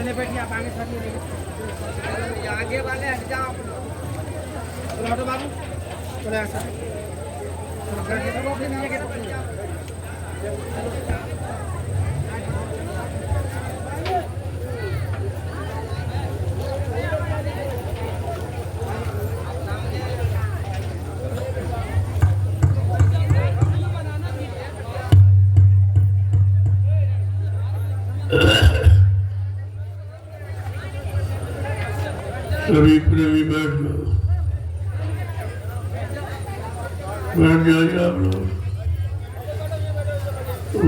चले बैठिए आप आगे साथ आगे वाले हट जाओ चलो बाबू चले ऐसा सभी प्रेमी बैठ जाओ, बैठ जाइए आप लोग।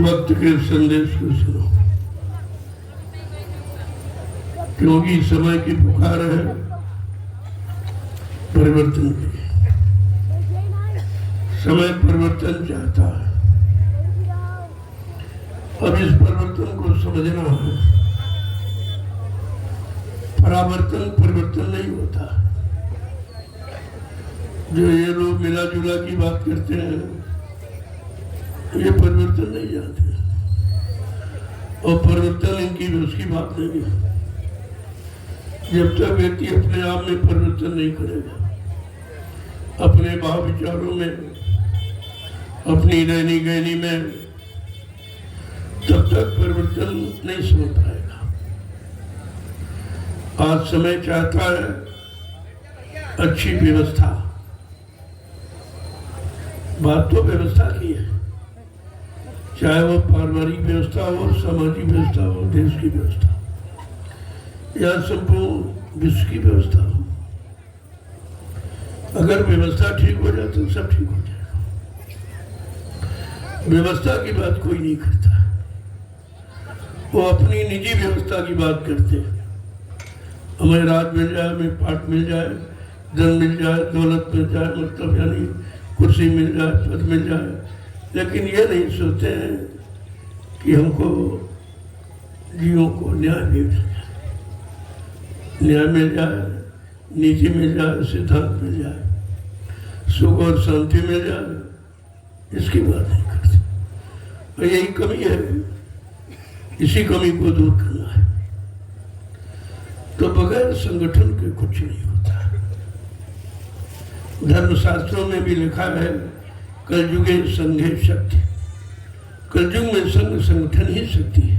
वक्त के संदेश को सुनो, क्योंकि समय की पुकार है परिवर्तन की। समय परिवर्तन चाहता है। अब इस परिवर्तन को समझना है। परावर्तन परिवर्तन नहीं होता। जो ये लोग मिला जुला की बात करते हैं, ये परिवर्तन नहीं जानते, और परिवर्तन इनकी उसकी बात नहीं है। जब तक व्यक्ति अपने आप में परिवर्तन नहीं करेगा, अपने भाव विचारों में, अपनी रहनी गहनी में, तब तक परिवर्तन नहीं समझ पाएगा। आज समय चाहता है अच्छी व्यवस्था। बात तो व्यवस्था की है, चाहे वो पारिवारिक व्यवस्था हो, सामाजिक व्यवस्था हो, देश की व्यवस्था या संपूर्ण विश्व की व्यवस्था हो। अगर व्यवस्था ठीक हो जाए तो सब ठीक हो जाएगा। व्यवस्था की बात कोई नहीं करता, वो अपनी निजी व्यवस्था की बात करते हैं। हमें राज मिल जाए, हमें पाठ मिल जाए, धन मिल जाए, दौलत मिल जाए, मतलब यानी कुर्सी मिल जाए, पद मिल जाए, लेकिन ये नहीं सोचते हैं कि हमको जीवों को न्याय मिल जाए, न्याय मिल जाए, नीति मिल जाए, सिद्धांत मिल जाए, सुख और शांति मिल जाए, इसकी बात नहीं करते। और यही कमी है, इसी कमी को दूर करना है। तो बगैर संगठन के कुछ नहीं होता। धर्मशास्त्रों में भी लिखा है, कलयुगे संघे शक्ति। कलयुग में संघ संगठन ही शक्ति है।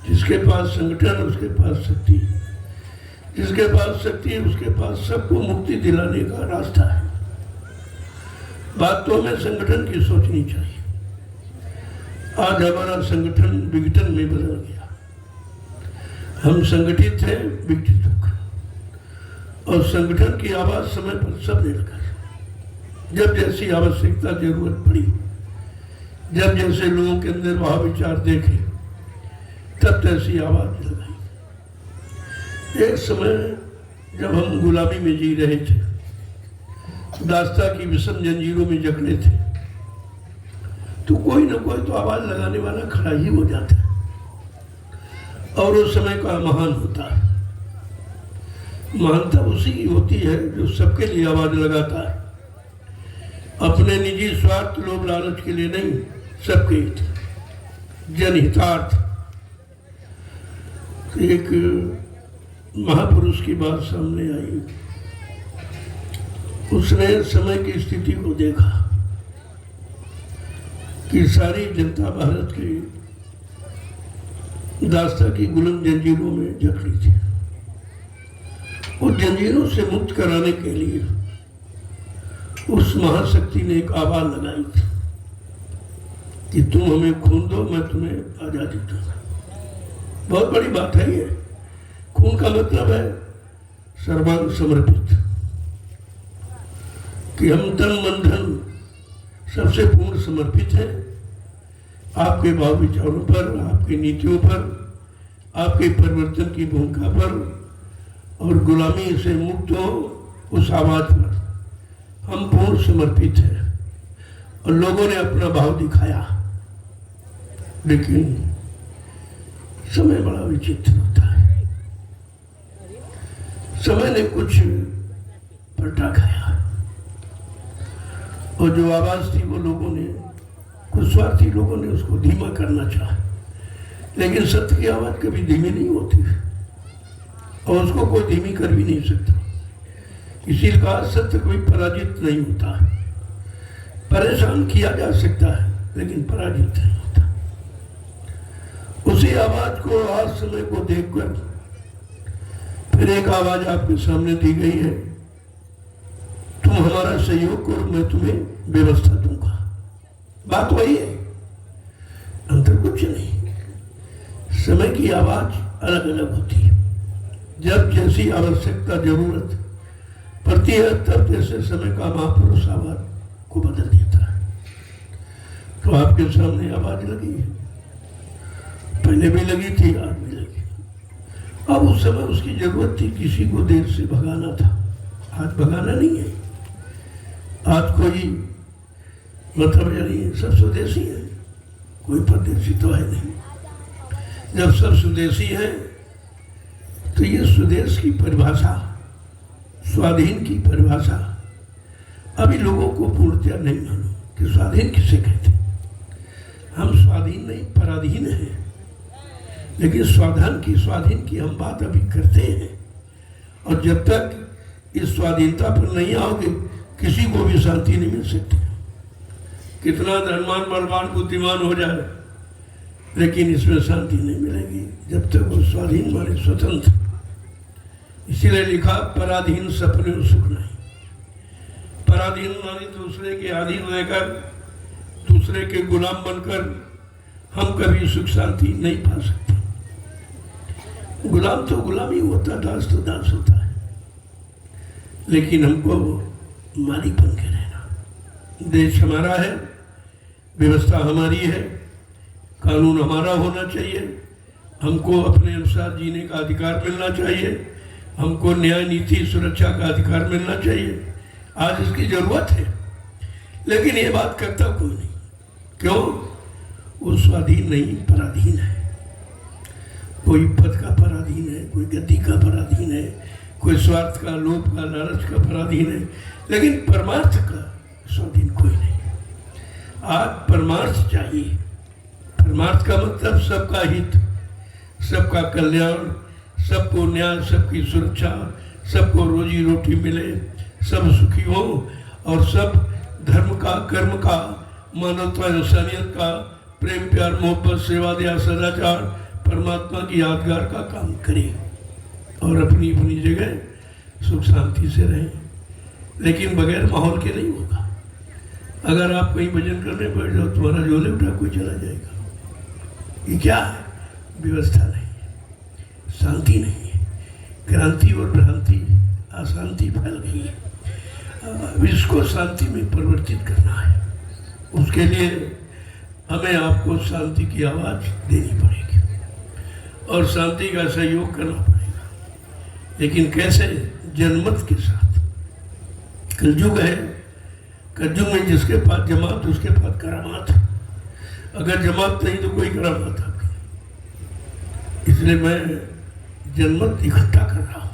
जिसके पास संगठन उसके पास शक्ति है, जिसके पास शक्ति है उसके पास सबको मुक्ति दिलाने का रास्ता है। बात तो हमें संगठन की सोचनी चाहिए। आज हमारा संगठन विघटन में बदल गया। हम संगठित थे, विघटित हो गए, और संगठन की आवाज समय पर सब ने लगा। जब जैसी आवश्यकता जरूरत पड़ी, जब जैसे लोगों के अंदर वह विचार देखे, तब तैसी आवाज लगाई। एक समय जब हम गुलामी में जी रहे थे, दास्ता की विषम जंजीरों में जकड़े थे, तो कोई ना कोई तो आवाज लगाने वाला खड़ा ही हो जाता है, और उस समय का महान होता है। महानता उसी की होती है जो सबके लिए आवाज लगाता है, अपने निजी स्वार्थ लोभ लालच के लिए नहीं, सबके हित, जनहितार्थ। एक महापुरुष की बात सामने आई। उसने समय की स्थिति को देखा कि सारी जनता भारत की दास्ता की गुलाम जंजीरों में जकड़ी थी। उस जंजीरों से मुक्त कराने के लिए उस महाशक्ति ने एक आवाज लगाई थी कि तुम हमें खून दो, मैं तुम्हें आजादी दूंगा। बहुत बड़ी बात है ये। खून का मतलब है सर्वांग समर्पित, कि हम तन मन धन सबसे पूर्ण समर्पित हैं आपके भाव विचारों पर, आपकी नीतियों पर, आपके परिवर्तन की भूमिका पर, और गुलामी से मुक्त हो उस आवाज पर हम पूर्ण समर्पित हैं। और लोगों ने अपना भाव दिखाया, लेकिन समय बड़ा विचित्र होता है। समय ने कुछ पलटा खाया, और जो आवाज थी वो लोगों ने, कुछ स्वार्थी लोगों ने उसको धीमा करना चाहा, लेकिन सत्य की आवाज कभी धीमी नहीं होती, और उसको कोई धीमी कर भी नहीं सकता। इसीलिए कहा सत्य कोई पराजित नहीं होता। परेशान किया जा सकता है, लेकिन पराजित नहीं होता। उसी आवाज को आज समय को देखकर फिर एक आवाज आपके सामने दी गई है, तुम हमारा सहयोग करो, मैं तुम्हें व्यवस्था दूंगा। बात वही है, अंतर कुछ नहीं। समय की आवाज अलग अलग होती है। जब जैसी आवश्यकता जरूरत पड़ती है, तब जैसे समय का महापुरुष आवाज को बदल देता है। तो आपके सामने आवाज लगी है, पहले भी लगी थी, आज भी लगी। अब उस समय उसकी जरूरत थी, किसी को देर से भगाना था। आज भगाना नहीं है। आज कोई मतलब यानी सब स्वदेशी है, कोई परदेशी तो है नहीं। जब सब स्वदेशी है तो ये स्वदेश की परिभाषा, स्वाधीन की परिभाषा अभी लोगों को पूर्णतया नहीं मालूम कि स्वाधीन किसे कहते। हम स्वाधीन नहीं, पराधीन हैं। लेकिन स्वाधीन की हम बात अभी करते हैं, और जब तक इस स्वाधीनता पर नहीं आओगे, किसी को भी शांति नहीं मिल सकती। कितना धनवान बलवान बुद्धिमान हो जाए, लेकिन इसमें शांति नहीं मिलेगी जब तक वो स्वाधीन माने स्वतंत्र। इसीलिए लिखा पराधीन सपने सुख नहीं। पराधीन माने दूसरे के अधीन रहकर, दूसरे के गुलाम बनकर हम कभी सुख शांति नहीं पा सकते। गुलाम तो गुलामी होता, दास तो दास होता है, लेकिन हमको मालिक बन के रहना। देश हमारा है, व्यवस्था हमारी है, कानून हमारा होना चाहिए, हमको अपने अनुसार जीने का अधिकार मिलना चाहिए, हमको न्याय नीति सुरक्षा का अधिकार मिलना चाहिए। आज इसकी जरूरत है, लेकिन ये बात करता कोई नहीं। क्यों? वो स्वाधीन नहीं, पराधीन है। कोई पद का पराधीन है, कोई गद्दी का पराधीन है, कोई स्वार्थ का, लोभ का, लालच का पराधीन है, लेकिन परमार्थ का स्वाधीन कोई नहीं। आज परमार्थ चाहिए। परमार्थ का मतलब सबका हित, सबका कल्याण, सबको न्याय, सबकी सुरक्षा, सबको रोजी रोटी मिले, सब सुखी हो, और सब धर्म का, कर्म का, मानवता, इंसानियत का, प्रेम प्यार मोहब्बत सेवा दया सदाचार, परमात्मा की यादगार का काम करें, और अपनी अपनी जगह सुख शांति से रहें। लेकिन बगैर माहौल के नहीं होगा। अगर आप कहीं भजन करने बैठ जाओ, तुम्हारा झोले उठा कोई चला जाएगा। ये क्या है? व्यवस्था नहीं है, शांति नहीं है, क्रांति और भ्रांति, अशांति फैल गई है। अब इसको शांति में परिवर्तित करना है। उसके लिए हमें आपको शांति की आवाज़ देनी पड़ेगी और शांति का सहयोग करना पड़ेगा। लेकिन कैसे? जनमत के साथ। कलयुग है, कलयुग में जिसके पास जमात उसके पास करामात। अगर जमात नहीं तो कोई करामात आपकी। इसलिए मैं जनमत इकट्ठा कर रहा हूँ।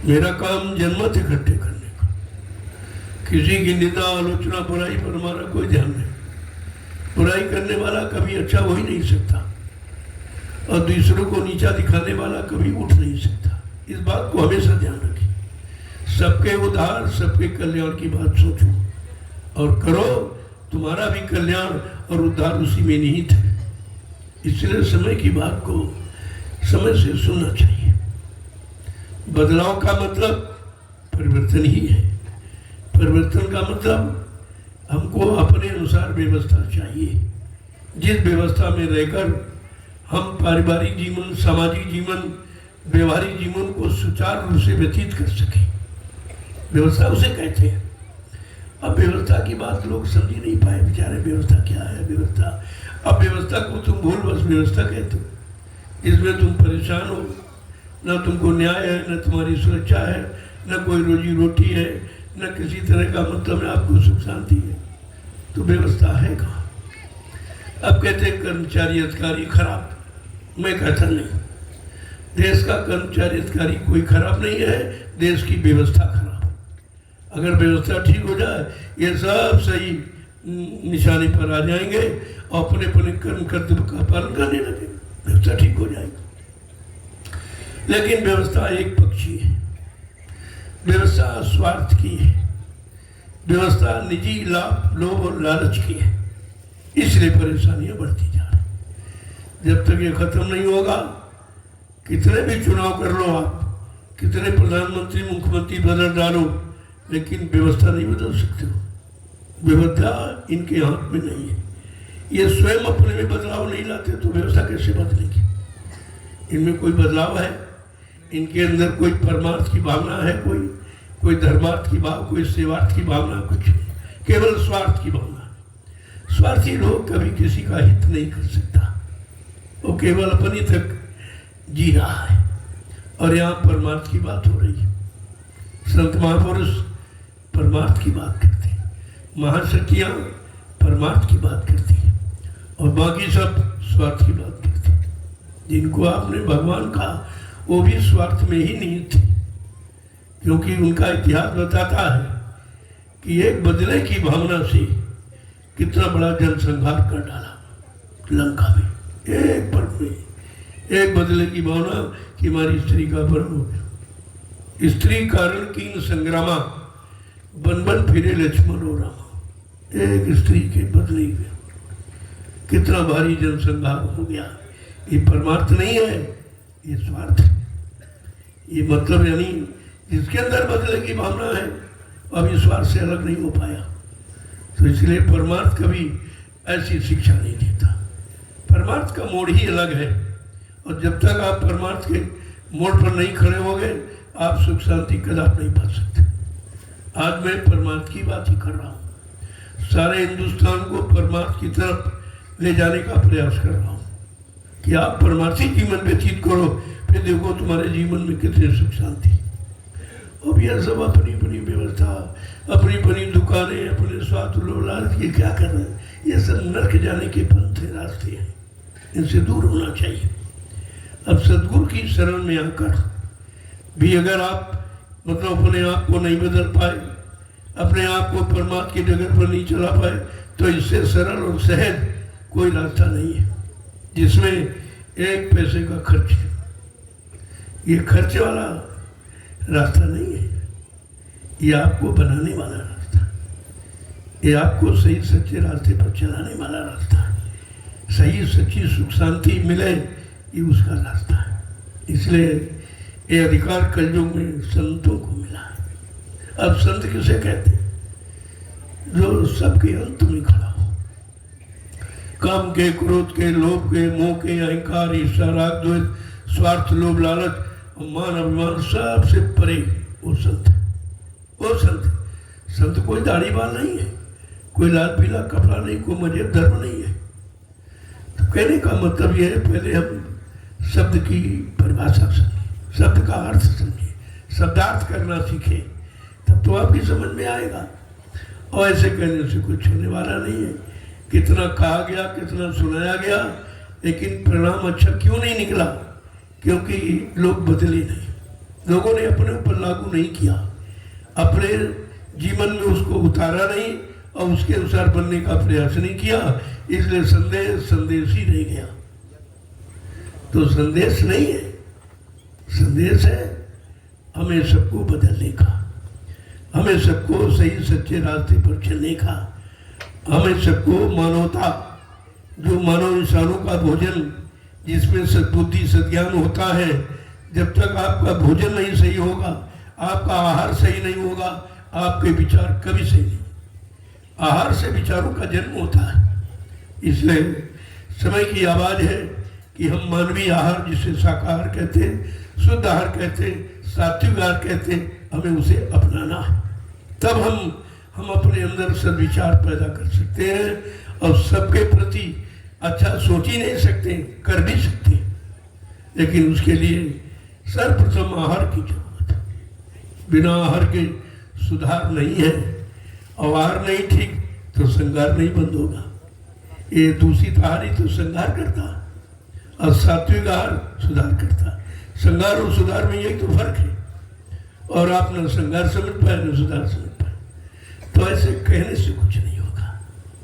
मेरा काम जनमत इकट्ठे करने का। किसी की निंदा, आलोचना, बुराई पर हमारा कोई ध्यान नहीं। बुराई करने वाला कभी अच्छा हो ही नहीं सकता और दूसरों को नीचा दिखाने वाला कभी उठ नहीं सकता। इस बात को हमेशा ध्यान रखें। सबके उद्धार, सबके कल्याण की बात सोचो और करो। तुम्हारा भी कल्याण और उद्धार उसी में निहित है। इसलिए समय की बात को समय से सुनना चाहिए। बदलाव का मतलब परिवर्तन ही है। परिवर्तन का मतलब हमको अपने अनुसार व्यवस्था चाहिए, जिस व्यवस्था में रहकर हम पारिवारिक जीवन, सामाजिक जीवन, व्यवहारिक जीवन को सुचारू रूप से व्यतीत कर सकें। व्यवस्था उसे कहते हैं। अब व्यवस्था की बात लोग समझ नहीं पाए बेचारे। व्यवस्था क्या है? व्यवस्था, अब व्यवस्था को तुम भूल बस व्यवस्था कहते हो। इसमें तुम परेशान हो, न तुमको न्याय है, न तुम्हारी सुरक्षा है, न कोई रोजी रोटी है, न किसी तरह का मतलब है आपको सुख शांति है। तो व्यवस्था है कहाँ? अब कहते हैं कर्मचारी अधिकारी खराब। मैं कहता नहीं, देश का कर्मचारी अधिकारी कोई खराब नहीं है, देश की व्यवस्था खराब। अगर व्यवस्था ठीक हो जाए ये सब सही निशाने पर आ जाएंगे और अपने अपने कर्म कर्तव्य का पालन करने लगे, व्यवस्था ठीक हो जाएगी। लेकिन व्यवस्था एक पक्षी है। व्यवस्था स्वार्थ की है। व्यवस्था निजी लाभ, लोभ और लालच की है। इसलिए परेशानियां बढ़ती जा रही। जब तक ये खत्म नहीं होगा, कितने भी चुनाव कर लो आप, कितने प्रधानमंत्री मुख्यमंत्री बदल डालो, लेकिन व्यवस्था नहीं बदल सकते हो। व्यवस्था इनके हाथ में नहीं है। ये स्वयं अपने में बदलाव नहीं लाते तो व्यवस्था कैसे बदलेगी? इनमें कोई बदलाव है? इनके अंदर कोई परमार्थ की भावना है? कोई धर्मार्थ की भाव, कोई सेवार्थ की भावना? कुछ नहीं, केवल स्वार्थ की भावना। स्वार्थी लोग कभी किसी का हित नहीं कर सकता, वो केवल अपनी तक जी रहा है। और यहाँ परमार्थ की बात हो रही है। संत महापुरुष परमार्थ की बात करते हैं, महाशक्तियाँ परमार्थ की बात करती हैं और बाकी सब स्वार्थ की बात करते हैं। जिनको आपने भगवान कहा वो भी स्वार्थ में ही नहीं थे, क्योंकि उनका इतिहास बताता है कि एक बदले की भावना से कितना बड़ा जनसंहार कर डाला लंका में। एक पल में एक बदले की भावना कि हमारी स्त्री का वर्ण हो गया। स्त्री कारण कीन संग्रामा, बन बन फिरे लक्ष्मण और रामा। एक स्त्री के बदले में कितना भारी जनसंहार हो गया। ये परमार्थ नहीं है, ये स्वार्थ है। ये मतलब यानी जिसके अंदर बदले की भावना है अभी स्वार्थ से अलग नहीं हो पाया। तो इसलिए परमार्थ कभी ऐसी शिक्षा नहीं देता। परमार्थ का मोड़ ही अलग है और जब तक आप परमार्थ के मोड़ पर नहीं खड़े होंगे आप सुख शांति कदाप नहीं पा सकते। आज मैं परमार्थ की बात ही कर रहा हूँ। सारे हिंदुस्तान को परमार्थ की तरफ ले जाने का प्रयास कर रहा हूँ कि आप परमार्थी जीवन व्यतीत करो, फिर देखो तुम्हारे जीवन में कितने सुख शांति। अब यह सब अपनी अपनी व्यवस्था, अपनी अपनी दुकानें, अपने स्वार्थ लालच के क्या कर रहे हैं? ये सब नर्क जाने के पंथ रास्ते हैं, इनसे दूर होना चाहिए। अब सदगुरु की शरण में आकर भी अगर आप मतलब अपने आप को नहीं बदल पाए, अपने आप को परमात्मा की जगह पर नहीं चला पाए, तो इससे सरल और सहज कोई रास्ता नहीं है जिसमें एक पैसे का खर्च। ये खर्च वाला रास्ता नहीं है, ये आपको बनाने वाला रास्ता, ये आपको सही सच्चे रास्ते पर चलाने वाला रास्ता है। सही सच्ची सुख शांति मिले ये उसका रास्ता है। इसलिए ये अधिकार कलयुग में संतों को मिला है। अब संत किसे कहते हैं? जो सबके अंत में खड़ा हो, काम के, क्रोध के, लोभ के, मोह के, अहंकार, ईर्ष्या, राग, द्वेष, स्वार्थ, लोभ, लालच, मान, अभिमान सबसे परे वो संत है। वो संत कोई दाढ़ी बाल नहीं है, कोई लाल पीला कपड़ा नहीं, कोई मजहब धर्म नहीं है। तो कहने का मतलब यह है, पहले हम शब्द की परिभाषा समझे, शब्द का अर्थ समझे, शब्दार्थ करना सीखे, तब तो आपकी समझ में आएगा। और ऐसे कहने से कुछ होने वाला नहीं है। कितना कहा गया, कितना सुनाया गया, लेकिन परिणाम अच्छा क्यों नहीं निकला? क्योंकि लोग बदले नहीं, लोगों ने अपने ऊपर लागू नहीं किया, अपने जीवन में उसको उतारा नहीं और उसके अनुसार बनने का प्रयास नहीं किया, इसलिए संदेश ही रह गया। तो संदेश नहीं है, संदेश है हमें सबको बदलने का, हमें सबको सही सच्चे रास्ते पर चलने का, हमें सबको मानवता, जो मानव इंसानों का भोजन जिसमें सद्बुद्धि सद्ज्ञान होता है, जब तक आपका भोजन नहीं सही होगा, आपका आहार सही नहीं होगा, आपके विचार कभी सही नहीं। आहार से विचारों का जन्म होता है। इसलिए समय की आवाज है कि हम मानवीय आहार, जिसे शाकाहार कहते हैं, शुद्ध आहार कहते हैं, सात्विक आहार कहते हैं, हमें उसे अपनाना है। तब हम अपने अंदर सद्विचार पैदा कर सकते हैं और सबके प्रति अच्छा सोच ही नहीं सकते, कर भी सकते, लेकिन उसके लिए सर्वप्रथम आहार की जरूरत है। बिना आहार के सुधार नहीं है, और आहार नहीं ठीक तो श्रृंगार नहीं बंद होगा। ये दूषित आहार ही तो श्रृंगार करता, और सात्विक आहार सुधार करता। श्रृंगार और सुधार में यही तो फर्क है, और आप न श्रृंगार समझ पाए न सुधार समझ पाए। तो ऐसे कहने से कुछ नहीं होगा,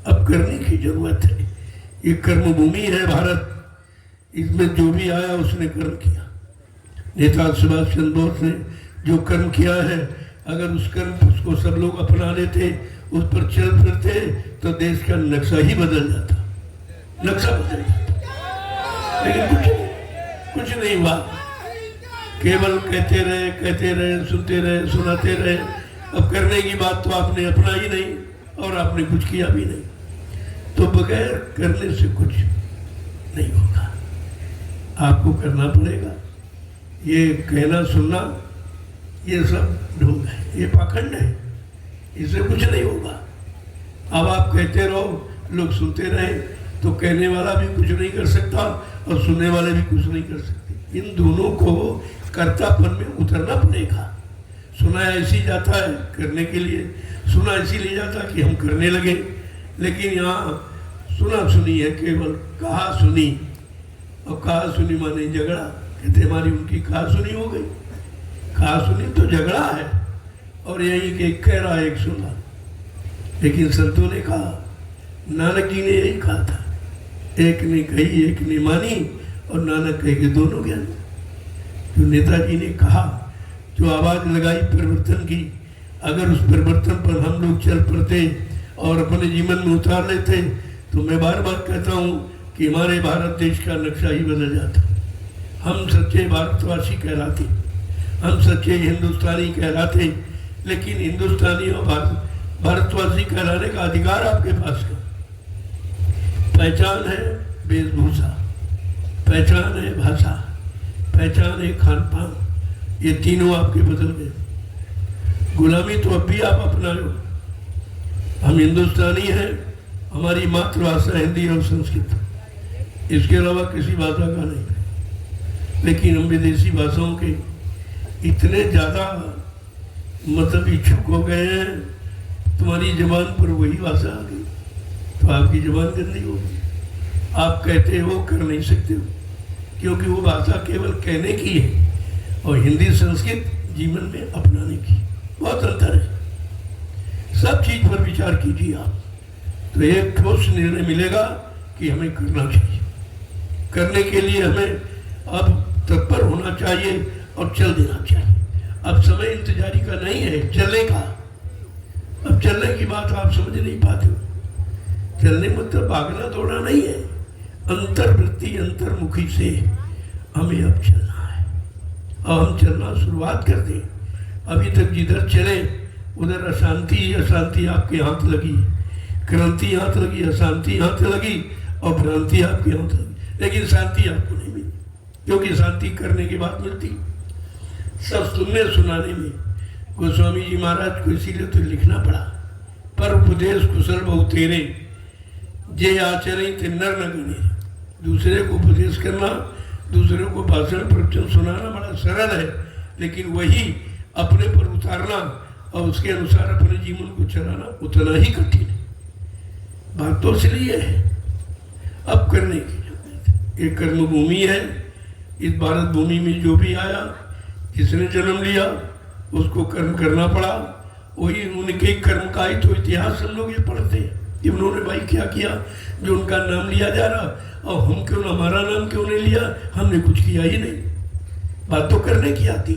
अब करने की जरूरत है। ये कर्म भूमि है भारत, इसमें जो भी आया उसने कर्म किया। नेता सुभाष चंद्र बोस ने जो कर्म किया है, अगर उस कर्म उसको सब लोग अपना लेते, उस पर चल फिरते, तो देश का नक्शा ही बदल जाता, नक्शा बदल जाता। लेकिन कुछ नहीं हुआ, केवल कहते रहे, सुनते रहे, सुनाते रहे। अब करने की बात तो आपने अपना ही नहीं, और आपने कुछ किया भी नहीं। तो बगैर करने से कुछ नहीं होगा, आपको करना पड़ेगा। ये कहना सुनना ये सब ढोंग है, ये पाखंड है, इससे कुछ नहीं होगा। अब आप कहते रहो, लोग सुनते रहे, तो कहने वाला भी कुछ नहीं कर सकता और सुनने वाले भी कुछ नहीं कर सकते। इन दोनों को कर्तापन में उतरना पड़ेगा। सुना ऐसी जाता है करने के लिए, सुना इसीलिए जाता कि हम करने लगे, लेकिन यहाँ सुना सुनी है, केवल कहा सुनी, और कहा सुनी माने झगड़ा। कहते हमारी उनकी कहा सुनी हो गई, कहा सुनी तो झगड़ा है, और यही कि एक कह रहा एक सुना। लेकिन संतों ने कहा, नानक जी ने यही कहा था, एक ने कही एक ने मानी, और नानक कहे कि दोनों ज्ञानी। जो नेताजी ने कहा, जो आवाज लगाई परिवर्तन की, अगर उस परिवर्तन पर हम लोग चल पड़ते और अपने जीवन में उतार लेते, तो मैं बार बार कहता हूँ कि हमारे भारत देश का नक्शा ही बदल जाता। हम सच्चे भारतवासी कहलाते, हम सच्चे हिंदुस्तानी कहलाते, लेकिन हिंदुस्तानी और भारतवासी कहलाने का अधिकार आपके पास का। पहचान है वेशभूषा, पहचान है भाषा, पहचान है खान पान, ये तीनों आपके बदल गए। गुलामी तो अब भी आप अपना लो। हम हिंदुस्तानी हैं, हमारी मातृभाषा हिंदी और संस्कृत, इसके अलावा किसी भाषा का नहीं। लेकिन हम विदेशी भाषाओं के इतने ज़्यादा मतलब इच्छुक हो गए हैं, तुम्हारी जबान पर वही भाषा आ गई तो आपकी जबान गंदी होगी। आप कहते हो कर नहीं सकते हो, क्योंकि वो भाषा केवल कहने की है, और हिंदी संस्कृत जीवन में अपनाने की बहुत अंतर है। सब चीज पर विचार कीजिए आप, तो एक ठोस निर्णय मिलेगा कि हमें करना चाहिए। करने के लिए हमें अब तत्पर होना चाहिए और चल देना चाहिए। अब समय इंतजारी का नहीं है, चलने का। अब चलने की बात आप समझ नहीं पाते हो। चलने मतलब भागना दौड़ना नहीं है, अंतर्वृत्ति अंतर्मुखी से हमें अब चलना है, और हम चलना शुरुआत कर दें। अभी तक जिधर चले उधर अशांति ही अशांति आपके हाथ लगी, क्रांति हाथ लगी, अशांति हाथ लगी, और भ्रांति आपके यहाँ होगी, लेकिन शांति आपको नहीं मिली, क्योंकि शांति करने के बाद मिलती, सब सुनने सुनाने में। गोस्वामी जी महाराज को इसीलिए तो लिखना पड़ा, पर उपदेश कुशल बहु तेरे, जे आचरण ते नर न गणे। दूसरे को उपदेश करना, दूसरे को भाषण प्रवचन सुनाना बड़ा सरल है, लेकिन वही अपने पर उतारना और उसके अनुसार अपने जीवन को चलाना उतना ही कठिन है। बात तो इसलिए है अब करने की, ये कर्म भूमि है। इस भारत भूमि में जो भी आया, जिसने जन्म लिया, उसको कर्म करना पड़ा। वही उनके कर्म का ही तो इतिहास हम लोग ये पढ़ते हैं कि उन्होंने भाई क्या किया, जो उनका नाम लिया जा रहा, और हम क्यों, हमारा नाम क्यों नहीं लिया, हमने कुछ किया ही नहीं। बात तो करने की आती,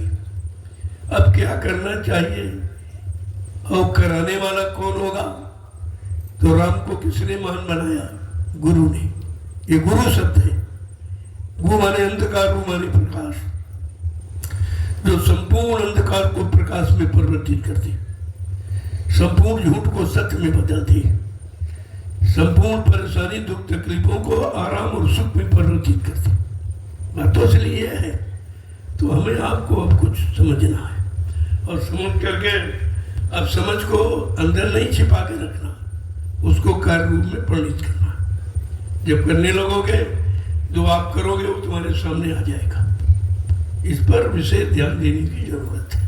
अब क्या करना चाहिए और कराने वाला कौन होगा? तो राम को किसने महान बनाया? गुरु ने। ये गुरु शब्द है। गु माने अंधकार, रू माने प्रकाश, जो संपूर्ण अंधकार को प्रकाश में परिवर्तित करती, संपूर्ण झूठ को सत्य में बदलती, संपूर्ण परेशानी दुख तकलीफों को आराम और सुख में परिवर्तित करती। बात तो इसलिए है। तो हमें आपको अब कुछ समझना है, और समझ करके अब समझ को अंदर नहीं छिपा के रखना, उसको कार्य रूप में परिणित करना। जब करने लगोगे, जो आप करोगे वो तुम्हारे सामने आ जाएगा। इस पर विशेष ध्यान देने की जरूरत है।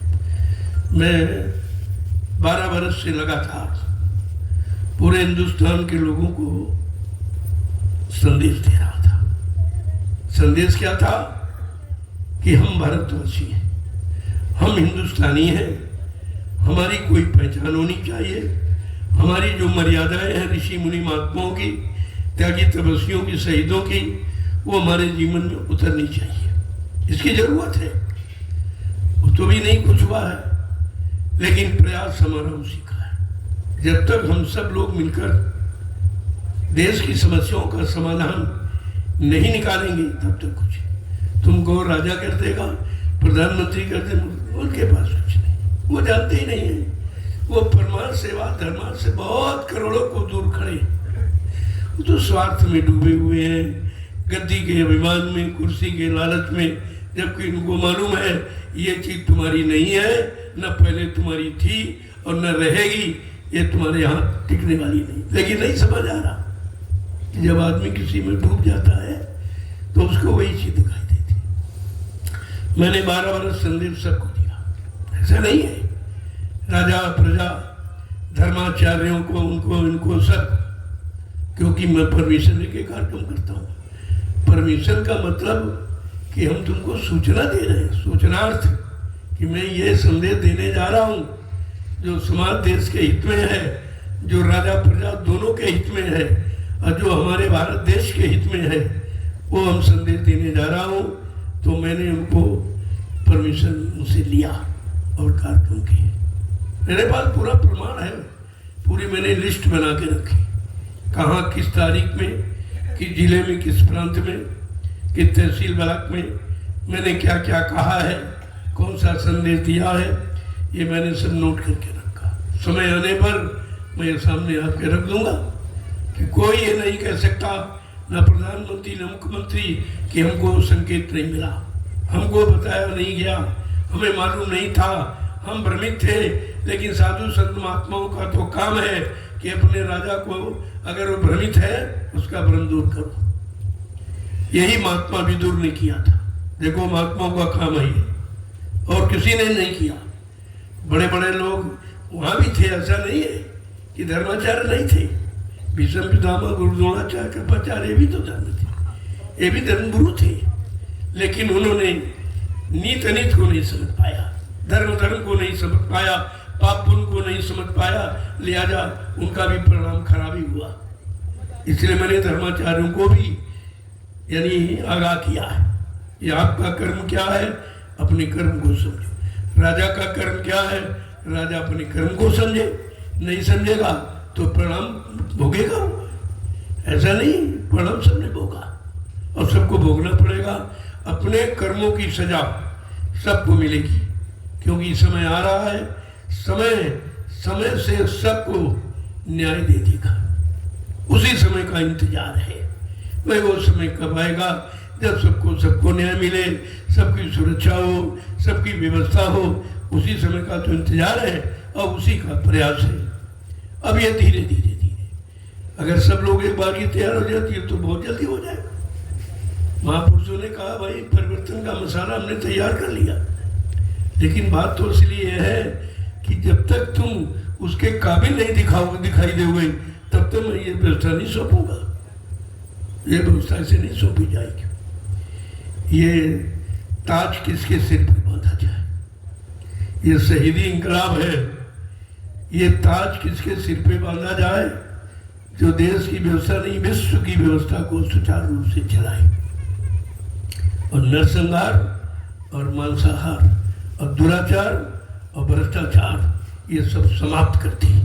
मैं 12 वर्ष से लगातार पूरे हिंदुस्तान के लोगों को संदेश दे रहा था। संदेश क्या था? कि हम भारतवासी हैं, हम हिंदुस्तानी हैं, हमारी कोई पहचान होनी चाहिए, हमारी जो मर्यादाएं हैं ऋषि मुनि महात्माओं की, त्यागी तपस्वियों की, शहीदों की, वो हमारे जीवन में उतरनी चाहिए। इसकी जरूरत है। वो तो भी नहीं कुछ हुआ है, लेकिन प्रयास हमारा उसी का है। जब तक हम सब लोग मिलकर देश की समस्याओं का समाधान नहीं निकालेंगे, तब तक कुछ। तुमको राजा कर देगा, प्रधानमंत्री कर दे, उनके पास कुछ नहीं, वो जानते ही नहीं है। वो परमार्थ सेवा धर्मार्थ से बहुत करोड़ों को दूर खड़े, वो तो स्वार्थ में डूबे हुए हैं, गद्दी के अभिमान में, कुर्सी के लालच में, जबकि इनको मालूम है ये चीज तुम्हारी नहीं है, न पहले तुम्हारी थी और न रहेगी, ये तुम्हारे यहाँ टिकने वाली नहीं। लेकिन नहीं समझ आ रहा कि जब आदमी किसी में डूब जाता है तो उसको वही चीज दिखाई देती। मैंने 12 वर्ष संदेश सबको दिया, ऐसा नहीं है। राजा प्रजा धर्माचार्यों को, उनको इनको सब, क्योंकि मैं परमिशन लेके कार्यक्रम करता हूँ। परमिशन का मतलब कि हम तुमको सूचना दे रहे हैं, सूचनार्थ कि मैं ये संदेश देने जा रहा हूँ जो समाज देश के हित में है, जो राजा प्रजा दोनों के हित में है, और जो हमारे भारत देश के हित में है, वो हम संदेश देने जा रहा हूँ। तो मैंने उनको परमिशन उनसे लिया और कार्यक्रम किए। मेरे पास पूरा प्रमाण है, पूरी मैंने लिस्ट बना के रखी, कहाँ किस तारीख में, किस जिले में, किस प्रांत में, किस तहसील ब्लॉक में मैंने क्या क्या कहा है, कौन सा संदेश दिया है, ये मैंने सब नोट करके रखा। समय आने पर मैं ये सामने आपके रख दूंगा कि कोई ये नहीं कह सकता, न प्रधानमंत्री न मुख्यमंत्री, कि हमको संकेत नहीं मिला, हमको बताया नहीं गया, हमें मालूम नहीं था, हम भ्रमित थे। लेकिन साधु संत महात्माओं का तो काम है कि अपने राजा को, अगर वो भ्रमित है, उसका भ्रम दूर करो। यही महात्मा विदुर ने किया था। देखो महात्माओं का काम है ये, और किसी ने नहीं किया। बड़े बड़े लोग वहाँ भी थे, ऐसा नहीं है कि धर्माचार्य नहीं थे। भीष्म पितामह, गुरु द्रोणाचार्य, कृपाचार्य, ये भी तो धर्म थे, ये भी धर्मगुरु थे। लेकिन उन्होंने नीत अनीत को नहीं समझ पाया, धर्म धर्म को नहीं समझ पाया, पाप पुण्य को नहीं समझ पाया, लिहाजा उनका भी परिणाम खराब ही हुआ। इसलिए मैंने धर्माचार्यों को भी यानी आगाह किया है, ये आपका कर्म क्या है, अपने कर्म को समझो। राजा का कर्म क्या है, राजा अपने कर्म को समझे, नहीं समझेगा तो परिणाम भोगेगा। ऐसा नहीं परिणाम सबने भोगा और सबको भोगना पड़ेगा। अपने कर्मों की सजा सबको मिलेगी, क्योंकि समय आ रहा है, समय से सबको न्याय दे देगा। उसी समय का इंतजार है। भाई वो समय कब आएगा जब सबको न्याय मिले, सबकी सुरक्षा हो, सबकी व्यवस्था हो। उसी समय का तो इंतजार है और उसी का प्रयास है। अब ये धीरे धीरे अगर सब लोग एक बार ही तैयार हो जाती है तो बहुत जल्दी हो जाएगा। महापुरुषों ने कहा भाई परिवर्तन का मसाला हमने तैयार कर लिया, लेकिन बात तो इसलिए है कि जब तक तुम उसके काबिल नहीं दिखाई दोगे तब तक मैं ये व्यवस्था नहीं सौंपूंगा। ये व्यवस्था ऐसे नहीं सौंपी जाएगी। ये ताज किसके सिर पर बांधा जाए? ये शहीदी इंकलाब है। ये ताज किसके सिर पे बांधा जाए? जो देश की व्यवस्था नहीं विश्व की व्यवस्था को सुचारू रूप से चलाए और नरसंहार और मांसाहार और दुराचार और भ्रष्टाचार ये सब समाप्त करती है।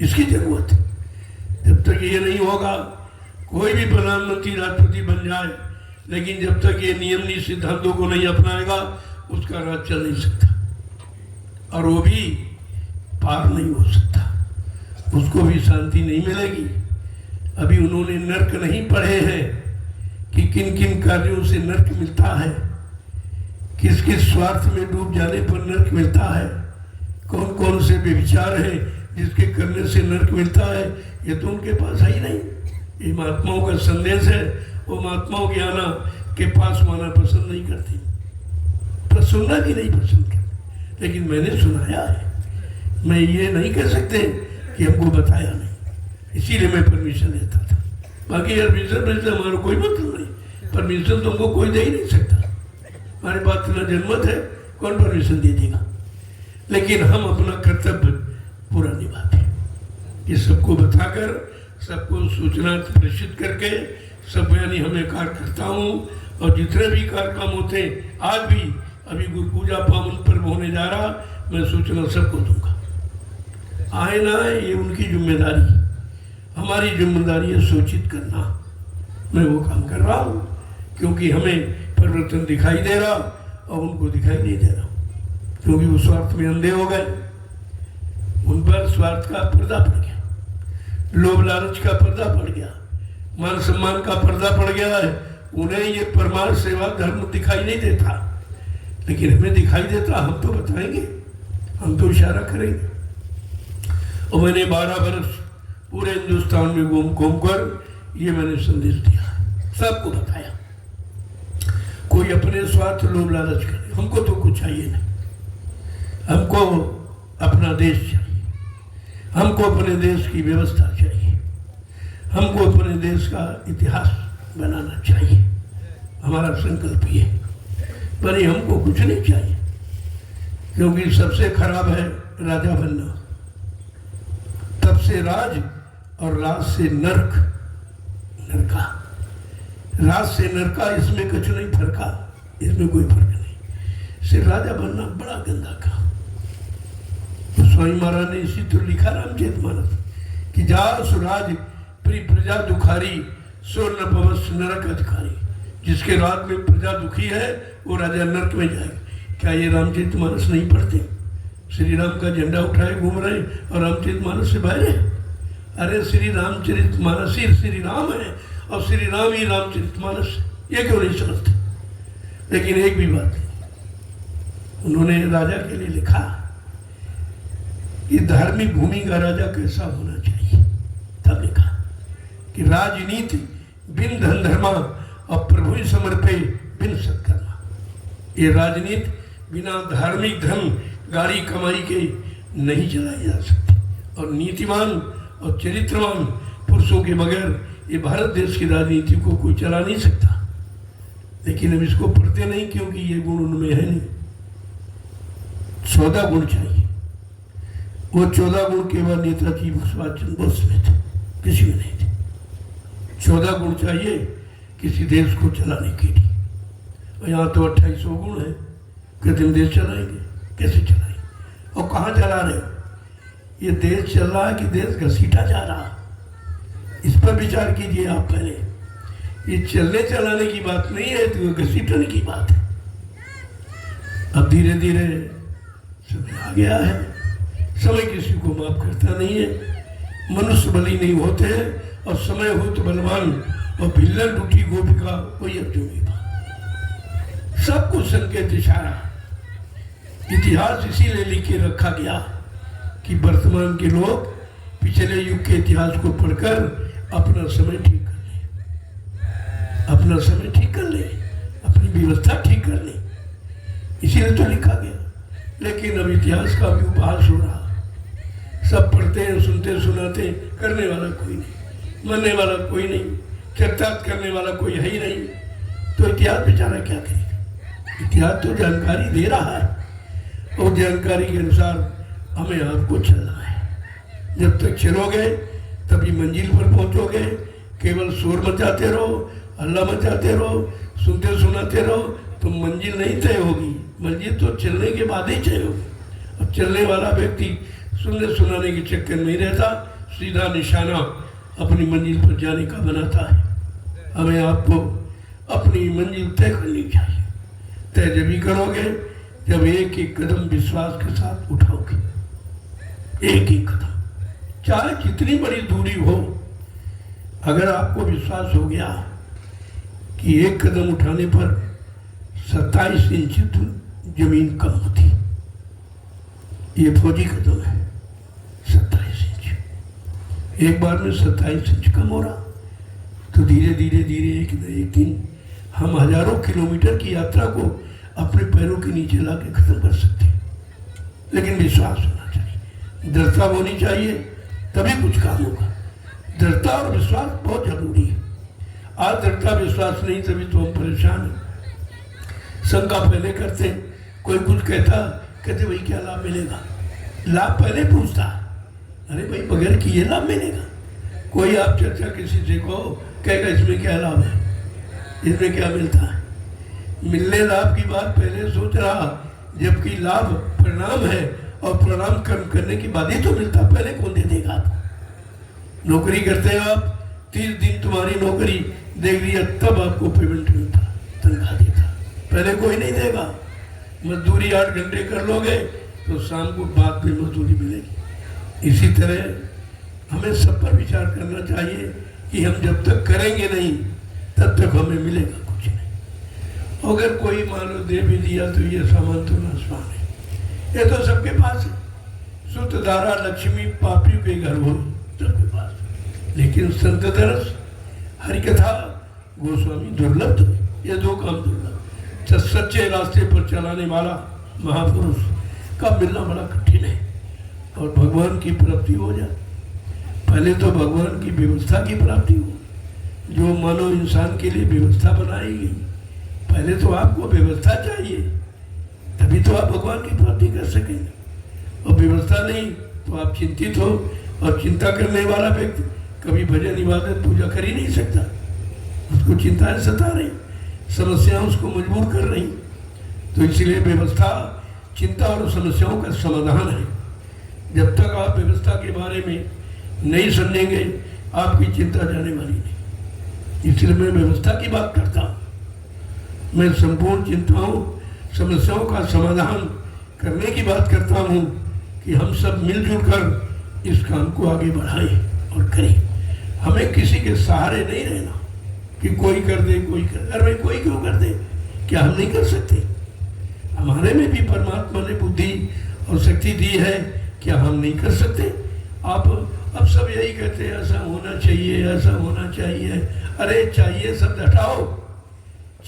इसकी जरूरत है। जब तक ये नहीं होगा, कोई भी प्रधानमंत्री राष्ट्रपति बन जाए, लेकिन जब तक ये नियम नीति सिद्धांतों को नहीं अपनाएगा उसका राज चल नहीं सकता और वो भी पार नहीं हो सकता, उसको भी शांति नहीं मिलेगी। अभी उन्होंने नर्क नहीं पढ़े हैं कि किन किन कार्यों से नर्क मिलता है, किस किस स्वार्थ में डूब जाने पर नर्क मिलता है, कौन कौन से व्यभिचार हैं जिसके करने से नर्क मिलता है। ये तो उनके पास है ही नहीं। ये महात्माओं का संदेश है। वो महात्माओं के आना के पास आना पसंद नहीं करती, पर सुनना भी नहीं पसंद करती, लेकिन मैंने सुनाया है। मैं ये नहीं कह सकते कि हमको बताया नहीं, इसीलिए मैं परमिशन लेता था। बाकी यार परमिशन हमारा कोई मतलब नहीं, परमिशन तुमको कोई दे ही नहीं सकता। हमारे पास इतना जनमत है, कौन परमिशन दे देगा? लेकिन हम अपना कर्तव्य पूरा निभाते हैं कि सबको बताकर, सबको सूचना प्रेषित करके, सब यानी हमें कार्य करता हूँ। और जितने भी कार्यक्रम होते हैं, आज भी अभी गुरु पूजा पावन पर्व होने जा रहा, मैं सूचना सबको दूंगा। आए ना आए ये उनकी जिम्मेदारी, हमारी जिम्मेदारी है सूचित करना। मैं वो काम कर रहा हूँ क्योंकि हमें परिवर्तन दिखाई दे रहा और उनको दिखाई नहीं दे रहा, क्योंकि वो स्वार्थ में अंधे हो गए। उन पर स्वार्थ का पर्दा पड़ गया, लोभ लालच का पर्दा पड़ गया, मान सम्मान का पर्दा पड़ गया है। उन्हें ये परमार्थ सेवा धर्म दिखाई नहीं देता, लेकिन हमें दिखाई देता। हम तो बताएंगे, हम तो इशारा करेंगे। और मैंने 12 वर्ष पूरे हिंदुस्तान में घूम कर ये मैंने संदेश दिया, सबको बताया। कोई अपने स्वार्थ लोभ लालच करे, हमको तो कुछ चाहिए नहीं। हमको अपना देश चाहिए, हमको अपने देश की व्यवस्था चाहिए, हमको अपने देश का इतिहास बनाना चाहिए। हमारा संकल्प ये, पर ये हमको कुछ नहीं चाहिए, क्योंकि सबसे खराब है राजा बनना। तब से राज और राज से नरक, नरका, राज से नरका, इसमें कुछ नहीं फर्का, इसमें कोई फर्क नहीं। सिर्फ राजा बनना बड़ा गंदा काम। तो स्वामी महाराज ने इसी तो लिखा रामचरितमानस कि जा सुराज प्री प्रजा दुखारी, सो न भवस नरक अधिकारी। जिसके राज में प्रजा दुखी है वो राजा नरक में जाएगा। क्या ये रामचरितमानस नहीं पढ़ते? श्री राम का झंडा उठाए घूम रहे और रामचरितमानस से बाहर है। अरे श्री रामचरितमानस ही श्री राम है और श्री राम ही रामचरितमानस, ये क्यों नहीं समझते? लेकिन एक भी बात नहीं, उन्होंने राजा के लिए लिखा कि धार्मिक भूमि का राजा कैसा होना चाहिए। तब लिखा कि राजनीति बिन धन धर्मा और प्रभु समर्पे बिन सत्कर्मा। ये राजनीति बिना धार्मिक धन गाड़ी कमाई के नहीं चलाई जा सकती, और नीतिमान और चरित्रवान पुरुषों के बगैर ये भारत देश की राजनीति को कोई चला नहीं सकता। लेकिन हम इसको पढ़ते नहीं, क्योंकि ये गुण उनमें है नहीं। 14 गुण चाहिए। वो 14 गुण केवल नेताजी सुभाष चंद्र बोस में थे, किसी में नहीं थे। 14 गुण चाहिए किसी देश को चलाने के लिए। और यहाँ तो 2800 गुण है कि तुम देश चलाएंगे, कैसे चलाएंगे और कहाँ चला रहे हो? ये देश चल रहा है कि देश घसीटा जा रहा है? इस पर विचार कीजिए आप पहले। ये चलने चलाने की बात नहीं है, तो घसीटने की बात है। अब धीरे धीरे समय आ गया है, समय किसी को माफ करता नहीं है। मनुष्य बली नहीं होते हैं, और समय हो तो बलवान और भिल्लन रूठी गोपिका वही अर्जुन की बात। सब कुछ संकेत इशारा। इतिहास इसीलिए लिख के रखा गया कि वर्तमान के लोग पिछले युग के इतिहास को पढ़कर अपना समय ठीक कर ले, अपना समय ठीक कर ले, अपनी व्यवस्था ठीक कर ले। इसीलिए तो लिखा गया। लेकिन अब इतिहास का भी उपहास हो रहा। सब पढ़ते हैं, सुनते, सुनाते, करने वाला कोई नहीं, मानने वाला कोई नहीं, चर्चात करने वाला कोई है ही नहीं। तो इतिहास बेचारा क्या करेगा? इतिहास तो जानकारी दे रहा है और जानकारी के अनुसार हमें आपको चलना है। जब तक चलोगे तभी मंजिल पर पहुंचोगे। केवल शोर मचाते रहो, हल्ला मचाते रहो, सुनते सुनाते रहो तो मंजिल नहीं तय होगी। मंजिल तो चलने के बाद ही तय होगी। अब चलने वाला व्यक्ति सुनने सुनाने के चक्कर में ही रहता, सीधा निशाना अपनी मंजिल पर जाने का बनाता है। हमें आपको अपनी मंजिल तय करनी चाहिए। तय जब ही करोगे जब एक एक कदम विश्वास के साथ उठाओगे। एक ही कदम, चाहे जितनी बड़ी दूरी हो, अगर आपको विश्वास हो गया कि एक कदम उठाने पर 27 इंच जमीन कम होती, ये फौजी कदम है। 27 इंच एक बार में 27 इंच कम हो रहा तो धीरे धीरे धीरे एक न एक दिन हम हजारों किलोमीटर की यात्रा को अपने पैरों के नीचे ला के खत्म कर सकते हैं। लेकिन विश्वास होना चाहिए, दृढ़ता होनी चाहिए, तभी कुछ काम होगा। दृढ़ता और विश्वास बहुत जरूरी है। आज दृढ़ता विश्वास नहीं, तभी तो हम परेशान हैं। शंका पहले करते, कोई कुछ कहते भाई क्या लाभ मिलेगा? लाभ पहले पूछता, अरे भाई बगैर किए लाभ मिलेगा? कोई आप चर्चा किसी से कहो, कहेगा इसमें क्या लाभ है, इसमें क्या मिलता है? मिलने लाभ की बात पहले सोच रहा, जबकि लाभ परिणाम है और परिणाम कर्म करने के बाद ही तो मिलता। पहले कौन दे देगा आपको? नौकरी करते हो आप, 30 दिन तुम्हारी नौकरी देख लिया, तब आपको पेमेंट मिलता, तनख्वाह देता। पहले कोई नहीं देगा। मजदूरी 8 घंटे कर लोगे तो शाम को बाद में मजदूरी मिलेगी। इसी तरह हमें सब पर विचार करना चाहिए कि हम जब तक करेंगे नहीं तब तक हमें मिलेगा कुछ नहीं। अगर कोई मान लो दे भी दिया तो ये सामान तो नाशवान है, ये तो सबके पास है। शुद्ध धारा लक्ष्मी पापियों के घर हो, सबके पास। लेकिन संत दरस, हरिकथा, गोस्वामी दुर्लभ तो, ये 2 काम दुर्लभ। सच्चे रास्ते पर चलाने वाला महापुरुष का मिलना बड़ा कठिन है और भगवान की प्राप्ति हो जाए। पहले तो भगवान की व्यवस्था की प्राप्ति हो, जो मानव इंसान के लिए व्यवस्था बनाई गई। पहले तो आपको व्यवस्था चाहिए, तभी तो आप भगवान की प्राप्ति कर सकेंगे। और व्यवस्था नहीं तो आप चिंतित हो, और चिंता करने वाला व्यक्ति कभी भजन इबादत पूजा कर ही नहीं सकता। उसको चिंताएं सता रही, समस्याएं उसको मजबूर कर रही। तो इसलिए व्यवस्था चिंता और समस्याओं का समाधान है। जब तक आप व्यवस्था के बारे में नहीं समझेंगे, आपकी चिंता जाने वाली नहीं। इसलिए मैं व्यवस्था की बात करता हूँ। मैं संपूर्ण चिंताओं समस्याओं का समाधान करने की बात करता हूँ कि हम सब मिलजुल कर इस काम को आगे बढ़ाएं और करें। हमें किसी के सहारे नहीं रहना कि कोई कर दे, कोई कर दे। अरे भाई कोई क्यों कर दे? क्या हम नहीं कर सकते? हमारे में भी परमात्मा ने बुद्धि और शक्ति दी है, क्या हम नहीं कर सकते? आप अब सब यही कहते हैं ऐसा होना चाहिए, ऐसा होना चाहिए। अरे चाहिए शब्द हटाओ,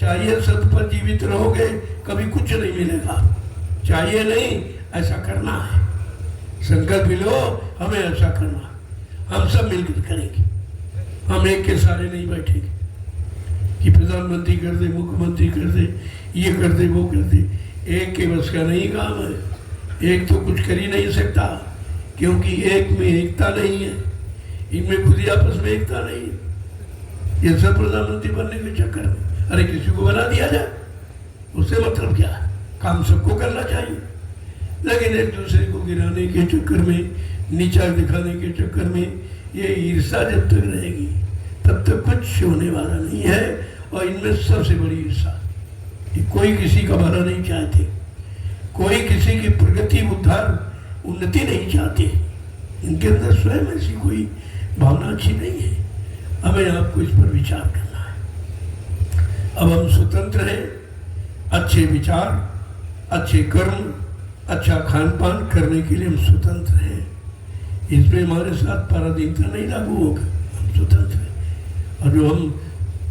चाहिए शब्द पर जीवित रहोगे कभी कुछ नहीं मिलेगा। चाहिए नहीं, ऐसा करना है। संकल्प लो, हमें ऐसा करना, हम सब मिलकर करेंगे। हम एक के सारे नहीं बैठेंगे कि प्रधानमंत्री कर दे, मुख्यमंत्री कर दे, ये कर दे, वो कर दे। एक के बस का नहीं काम है। एक तो कुछ कर ही नहीं सकता, क्योंकि एक में एकता नहीं है, इनमें खुद ही आपस में एकता नहीं है। ये सब प्रधानमंत्री बनने के चक्कर में अरे किसी को बना दिया जाए, उससे मतलब क्या? काम सबको करना चाहिए, लेकिन एक दूसरे को गिराने के चक्कर में, नीचा दिखाने के चक्कर में, ये ईर्ष्या जब तक रहेगी तब तक कुछ होने वाला नहीं है। और इनमें सबसे बड़ी ईर्ष्या, कोई किसी का भला नहीं चाहते, कोई किसी की प्रगति, उद्धार, उन्नति नहीं चाहते। इनके अंदर स्वयं ऐसी कोई भावना अच्छी नहीं है। हमें आपको इस पर विचार करना अब हम स्वतंत्र हैं, अच्छे विचार, अच्छे कर्म, अच्छा खान पान करने के लिए हम स्वतंत्र हैं। इसमें हमारे साथ पराधीनता नहीं लागू होगा, हम स्वतंत्र हैं। और जो हम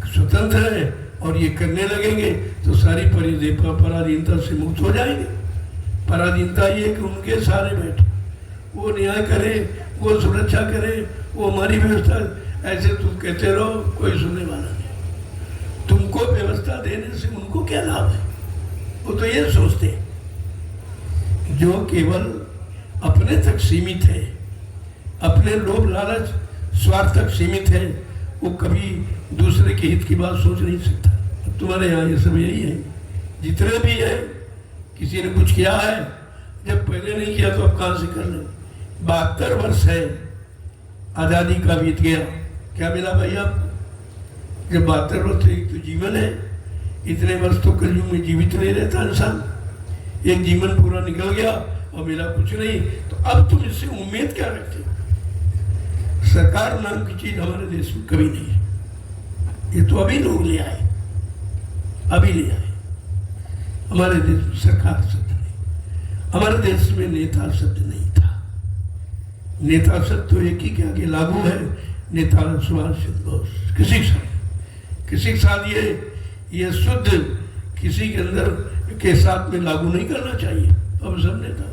स्वतंत्र हैं और ये करने लगेंगे तो सारी पराधीनता से मुक्त हो जाएंगे। पराधीनता ये कि उनके सारे बैठे, वो न्याय करे, वो सुरक्षा करे, वो हमारी व्यवस्था, ऐसे तुम कहते रहो, कोई सुनने वाला नहीं। तुमको व्यवस्था देने से उनको क्या लाभ है? वो तो ये सोचते हैं जो केवल अपने तक सीमित है, अपने लोभ लालच स्वार्थ तक सीमित है, वो कभी दूसरे के हित की बात सोच नहीं सकता। तुम्हारे यहाँ ये सब यही है, जितने भी है, किसी ने कुछ किया है, जब पहले नहीं किया तो अब कहाँ से कर ले। 72 वर्ष है आज़ादी का बीत गया, क्या मिला भाई अब? जब 72 वर्ष तो जीवन है, इतने वर्ष तो कलयुग में जीवित नहीं रहता इंसान। एक जीवन पूरा निकल गया और मिला कुछ नहीं, तो अब तुम इससे उम्मीद क्या रखते हो? सरकार नाम की चीज हमारे देश में कभी नहीं है, ये तो अभी लोग ले आए, अभी ले आए। हमारे देश में सरकार शब्द नहीं, हमारे देश में नेता शब्द नहीं था। नेता शब्द तो एक ही के आगे लागू है, नेता सुभाष चंद्र बोस। किसी के साथ ये शुद्ध किसी के अंदर के साथ में लागू नहीं करना चाहिए। अब सब नेता,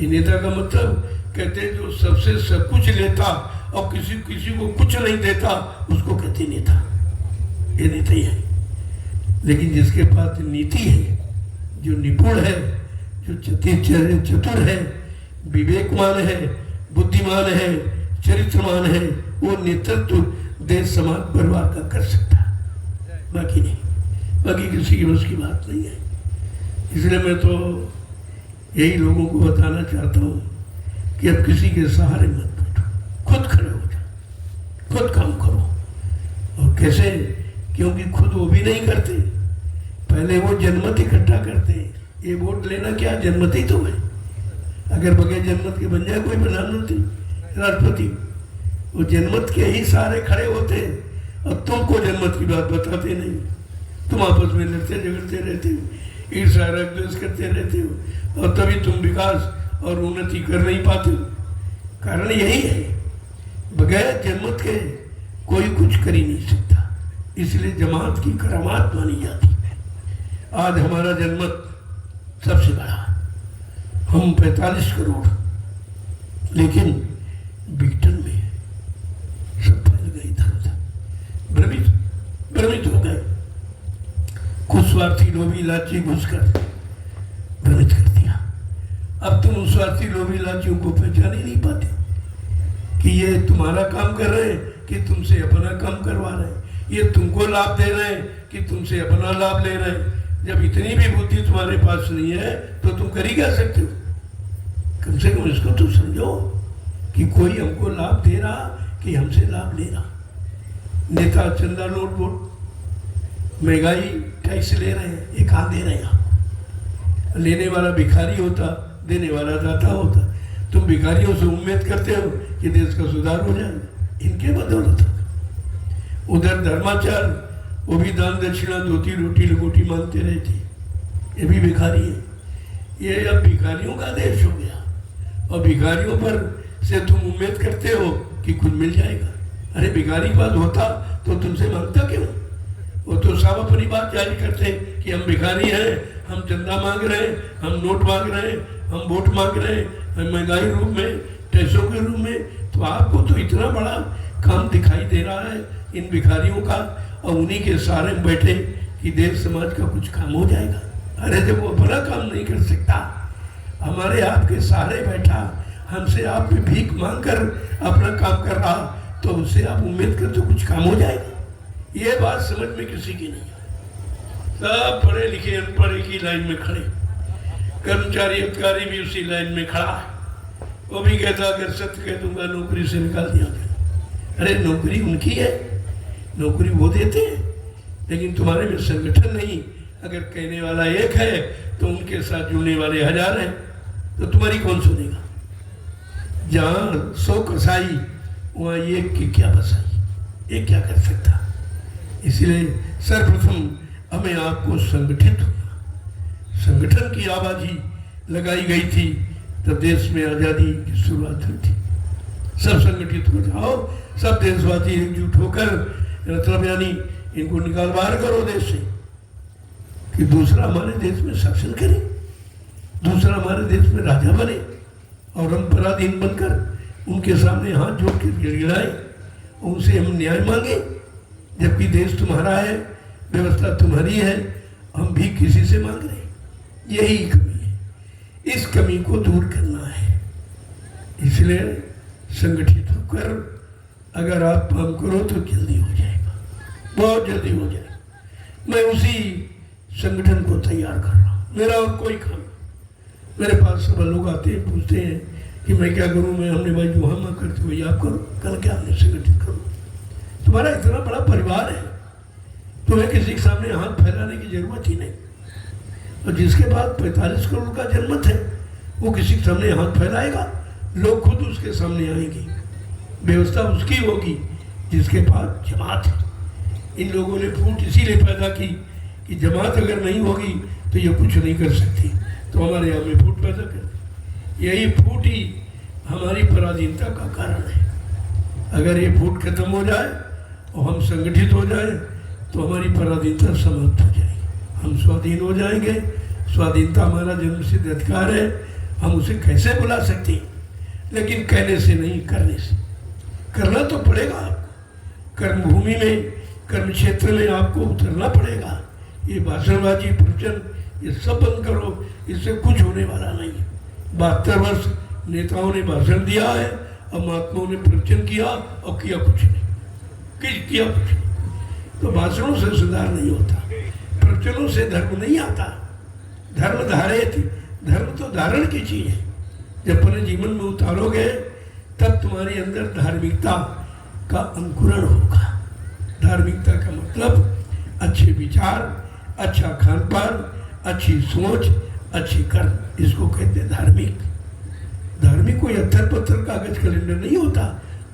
ये नेता का मतलब कहते हैं जो सबसे सब कुछ लेता और किसी को कुछ नहीं देता, उसको कहते नेता। ये नेता ही है। लेकिन जिसके पास नीति है, जो निपुण है, जो चतुर है, विवेकमान है, बुद्धिमान है, चरित्रमान है, वो नेतृत्व देश समाज परिवार का कर सकता है, बाकी नहीं। बाकी किसी की बस की बात नहीं है। इसलिए मैं तो यही लोगों को बताना चाहता हूँ कि अब किसी के सहारे मत बैठो, खुद खड़े हो जाओ, खुद काम करो। और कैसे? क्योंकि खुद वो भी नहीं करते, पहले वो जनमत इकट्ठा करते हैं। ये वोट लेना क्या, जनमत ही तो है। अगर बगैर जनमत के बन जाए कोई प्रधानमंत्री, राष्ट्रपति, वो जनमत के ही सारे खड़े होते हैं और तुमको जनमत की बात बताते नहीं। तुम आपस में लड़ते झगड़ते रहते हो, ईर्ष्या द्वेष करते रहते हो और तभी तुम विकास और उन्नति कर नहीं पाते हो। कारण यही है, बगैर जनमत के कोई कुछ कर ही नहीं सकता। इसलिए जमात की करामात मानी जाती है। आज हमारा जनमत सबसे बड़ा, हम 45 करोड़, लेकिन ब्रिटेन में सब फैल गए, इधर भ्रमित हो गए। कुछ स्वार्थी लोभी लाची घुसकर भ्रमित कर दिया। अब तुम उन स्वार्थी लोभी लाचियों को पहचान ही नहीं पाते कि ये तुम्हारा काम कर रहे हैं कि तुमसे अपना काम करवा रहे हैं, ये तुमको लाभ दे रहे हैं कि तुमसे अपना लाभ ले रहे हैं। जब इतनी भी बुद्धि तुम्हारे पास नहीं है तो तुम कर ही क्या सकते हो? कम से कम इसको तो समझो कि कोई हमको लाभ दे रहा कि हमसे लाभ ले रहा। नेता चंदा नोट वोट, महंगाई टैक्स ले रहे हैं, ये कहाँ दे रहे हैं? लेने वाला भिखारी होता, देने वाला दाता होता। तुम भिखारियों से उम्मीद करते हो कि देश का सुधार हो जाएगा, इनके बदौलत। उधर धर्माचार, वो भी दान दक्षिणा, धोती रोटी लंगोटी मांगते रहते, ये भी भिखारी है। ये अब भिखारियों का देश हो गया और भिखारियों पर से तुम उम्मीद करते हो कि कुछ मिल जाएगा। अरे भिखारी के पास होता तो तुमसे मांगता क्यों? वो तो सब अपनी बात जारी करते कि हम भिखारी हैं, हम चंदा मांग रहे हैं, हम नोट मांग रहे हैं, हम वोट मांग रहे हैं, हम महंगाई रूप में, टैक्सों के रूप में। तो आपको तो इतना बड़ा काम दिखाई दे रहा है इन भिखारियों का, और उन्हीं के सहारे बैठे कि देश समाज का कुछ काम हो जाएगा। अरे जब वो अपना काम नहीं कर सकता, हमारे आपके सहारे बैठा, हमसे आप भी भीख मांग कर अपना काम कर रहा, तो उससे आप उम्मीद करते कुछ काम हो जाएगा। ये बात समझ में किसी की नहीं है। सब पढ़े लिखे अनपढ़ एक ही लाइन में खड़े, कर्मचारी अधिकारी भी उसी लाइन में खड़ा है। वो भी कहता अगर सत्य कह दूंगा नौकरी से निकाल दिया गया। अरे नौकरी उनकी है, नौकरी वो देते हैं, लेकिन तुम्हारे में संगठन नहीं। अगर कहने वाला एक है तो उनके साथ जुड़ने वाले 1000 हैं, तो तुम्हारी कौन सुनेगा? जहाँ 100 कसाई वहाँ एक की क्या बसाई, ये क्या कर सकता? इसलिए सर्वप्रथम हमें आपको संगठित होना, संगठन की आवाज़ी लगाई गई थी तब देश में आज़ादी की शुरुआत हुई थी। सब संगठित हो जाओ, सब देशवासी एकजुट होकर, मतलब यानी इनको निकाल बाहर करो देश से, कि दूसरा हमारे देश में शासन करे, दूसरा हमारे देश में राजा बने और हम पराधीन बनकर उनके सामने हाथ जोड़ के गिड़गिड़ाए, उनसे हम न्याय मांगे, जबकि देश तुम्हारा है, व्यवस्था तुम्हारी है, हम भी किसी से मांग रहे हैं। यही कमी है, इस कमी को दूर करना है। इसलिए संगठित होकर अगर आप काम करो तो जल्दी हो जाएगा, बहुत जल्दी हो जाएगा। मैं उसी संगठन को तैयार कर रहा हूँ, मेरा और कोई काम। मेरे पास सब लोग आते हैं, पूछते हैं कि मैं क्या करूँ, मैं हमने भाई जो हम करते हुए आप करो, कल क्या हमने संगठित करो। तुम्हारा इतना बड़ा परिवार है, तुम्हें किसी के सामने हाथ फैलाने की जरूरत ही नहीं। और जिसके पास 45 करोड़ का जनमत है वो किसी के सामने हाथ फैलाएगा, लोग खुद उसके सामने आएंगे, व्यवस्था उसकी होगी जिसके पास जमात है। इन लोगों ने फूट इसीलिए पैदा की कि जमात अगर नहीं होगी तो ये कुछ नहीं कर सकती, तो हमारे यहाँ में फूट पैदा कर, यही फूट ही हमारी पराधीनता का कारण है। अगर ये फूट खत्म हो जाए और हम संगठित हो जाए तो हमारी पराधीनता समाप्त हो जाएगी, हम स्वाधीन हो जाएंगे। स्वाधीनता हमारा जन्मसिद्ध अधिकार है, हम उसे कैसे बुला सकते हैं, लेकिन कहने से नहीं, करने से। करना तो पड़ेगा आपको, कर्मभूमि में, कर्म क्षेत्र में आपको उतरना पड़ेगा। ये भाषणबाजी, प्रवचन, ये सब बंद करो, इससे कुछ होने वाला नहीं है। 72 वर्ष नेताओं ने भाषण दिया है और महात्माओं ने प्रवचन किया और किया कुछ नहीं, किया कुछ नहीं। तो भाषणों से सुधार नहीं होता, प्रवचनों से धर्म नहीं आता। धर्म धारित, धर्म तो धारण की चीज है, जब अपने जीवन में उतारोगे तब तुम्हारे अंदर धार्मिकता का अंकुरण होगा। धार्मिकता का मतलब अच्छे विचार, अच्छा खान पान, अच्छी सोच, अच्छी कर्म, इसको कहते हैं धार्मिक। धार्मिक कोई अत्तर पत्थर कागज कैलेंडर नहीं होता,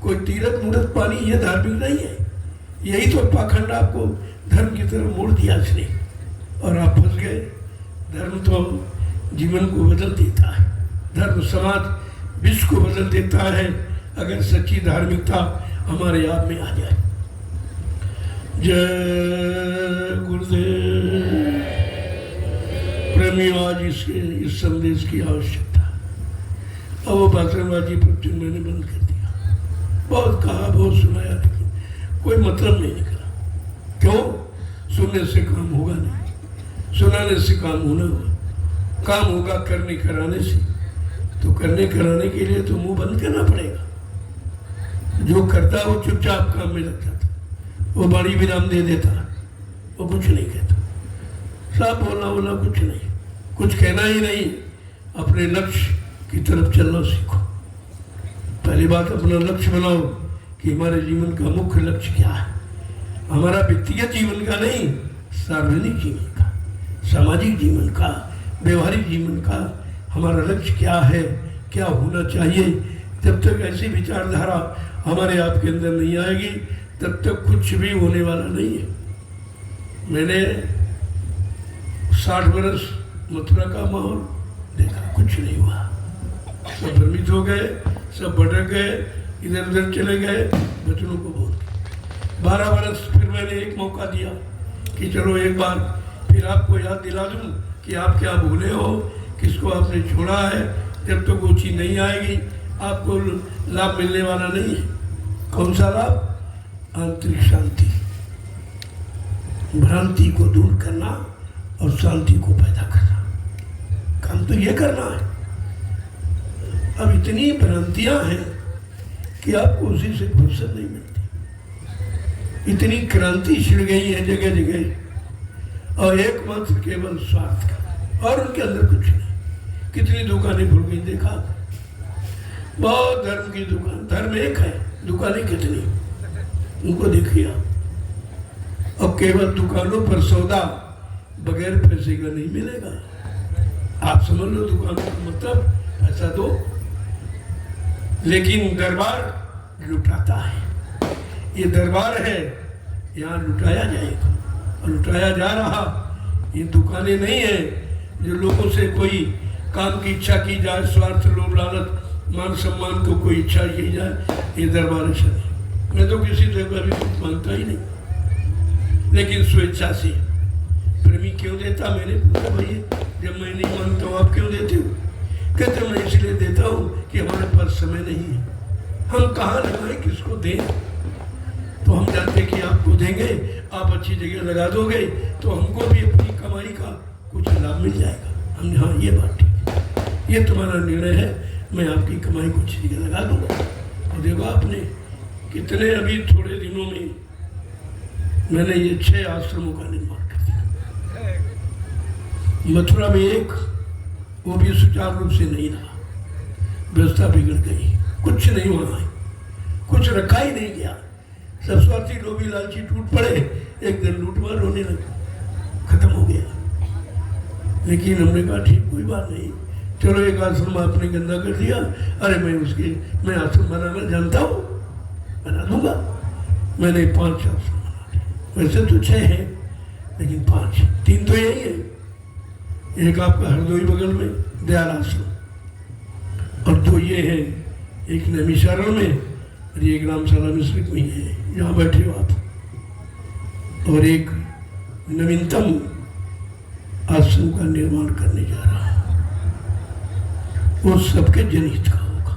कोई तीरथ मूर्त पानी, ये धार्मिक नहीं है। यही तो पाखंड आपको धर्म की तरफ मोड़ दिया इसने और आप फंस गए। धर्म तो जीवन को बदल देता है, धर्म समाज विश्व को बदल देता है अगर सच्ची धार्मिकता हमारे आप में आ जाए। जय गुरुदेव। प्रेमियों, आज इस संदेश की आवश्यकता। अब वो भाषणबाजी प्रवचन मैंने बंद कर दिया, बहुत कहा, बहुत सुनाया, लेकिन कोई मतलब नहीं निकला। क्यों? सुनने से काम होगा नहीं, सुनाने से काम होना होगा, काम होगा करने कराने से। तो करने कराने के लिए तो मुंह बंद करना पड़ेगा। जो करता वो चुपचाप काम में लग जाता, वो बड़ी विराम दे देता, वो कुछ नहीं कहता, साफ बोलना कुछ नहीं, कुछ कहना ही नहीं। अपने लक्ष्य की तरफ चलना सीखो। पहली बात अपना लक्ष्य बनाओ कि हमारे जीवन का मुख्य लक्ष्य क्या है। हमारा व्यक्तिगत जीवन का नहीं, सार्वजनिक जीवन का, सामाजिक जीवन का, व्यवहारिक जीवन का हमारा लक्ष्य क्या है, क्या होना चाहिए। जब तक ऐसी विचारधारा हमारे आपके अंदर नहीं आएगी तब तक कुछ भी होने वाला नहीं है। मैंने 60 वर्ष मथुरा का माहौल देखा, कुछ नहीं हुआ। सब भ्रमित हो गए, सब भटक गए, इधर उधर चले गए, बचनों को बोल। 12 वर्ष फिर मैंने एक मौका दिया कि चलो एक बार फिर आपको याद दिला दूं कि आप क्या भूले हो, किसको आपने छोड़ा है। जब तक वो चीज़ नहीं आएगी आपको लाभ मिलने वाला नहीं है। कौन सा लाभ? आंतरिक शांति, भ्रांति को दूर करना और शांति को पैदा करना। काम तो ये करना है। अब इतनी भ्रांतियां हैं कि आपको उसी से फुर्सत नहीं मिलती। इतनी क्रांति छिड़ गई है जगह जगह, और एकमात्र केवल स्वार्थ का, और उनके अंदर कुछ नहीं। कितनी दुकानें खुल गई देखा, बहुत धर्म की दुकान, धर्म एक है, दुकानें कितनी, उनको देखिए। अब केवल दुकानों पर सौदा बगैर पैसे का नहीं मिलेगा। आप समझ लो दुकानों का मतलब पैसा दो, लेकिन दरबार लुटाता है। ये दरबार है यहाँ लुटाया जाएगा और लुटाया जा रहा। ये दुकानें नहीं है जो लोगों से कोई काम की इच्छा की जाए, स्वार्थ, लोभ, लालच, मान सम्मान को कोई इच्छा की जाए। ये दरबार ऐसा नहीं। मैं तो किसी से कभी कुछ मांगता ही नहीं, लेकिन स्वेच्छा से। प्रेमी क्यों देता? मैंने पूछा, भैया जब मैं नहीं मांगता हूँ आप क्यों देते हो? कहते मैं इसलिए देता हूँ कि हमारे पास समय नहीं है, हम कहाँ लगाएं, किसको दें। तो हम जानते कि आपको देंगे, आप अच्छी जगह लगा दोगे तो हमको भी अपनी कमाई का कुछ लाभ मिल जाएगा। हमने हाँ ये बात ठीक है, ये तुम्हारा निर्णय है, मैं आपकी कमाई को अच्छी जगह लगा दूंगा। और देखो आपने कितने अभी थोड़े दिनों में मैंने ये 6 आश्रमों का निर्माण कर दिया। मथुरा में एक, वो भी सुचारू रूप से नहीं रहा, व्यवस्था बिगड़ गई, कुछ नहीं वहाँ है, कुछ रखा ही नहीं गया। सब स्वार्थी लोभी लालची टूट पड़े, एक दिन लूटमार होने लगे, खत्म हो गया। लेकिन हमने कहा ठीक कोई बात नहीं, चलो एक आश्रम आपने गंदा कर दिया, अरे मैं आश्रम बनाना जानता हूँ, बना दूंगा। मैंने 5 आश्रम बना दिए, वैसे तो 6 हैं लेकिन 5, 3 तो यही है। एक आपका हरदोई बगल में दयाल आश्रम, और 2 ये है, एक नैमिषारण में और एक रामशाला मिश्रित में है जहाँ बैठे हो आप, और एक नवीनतम आश्रम का निर्माण करने जा रहा है। वो सबके जनहित का होगा,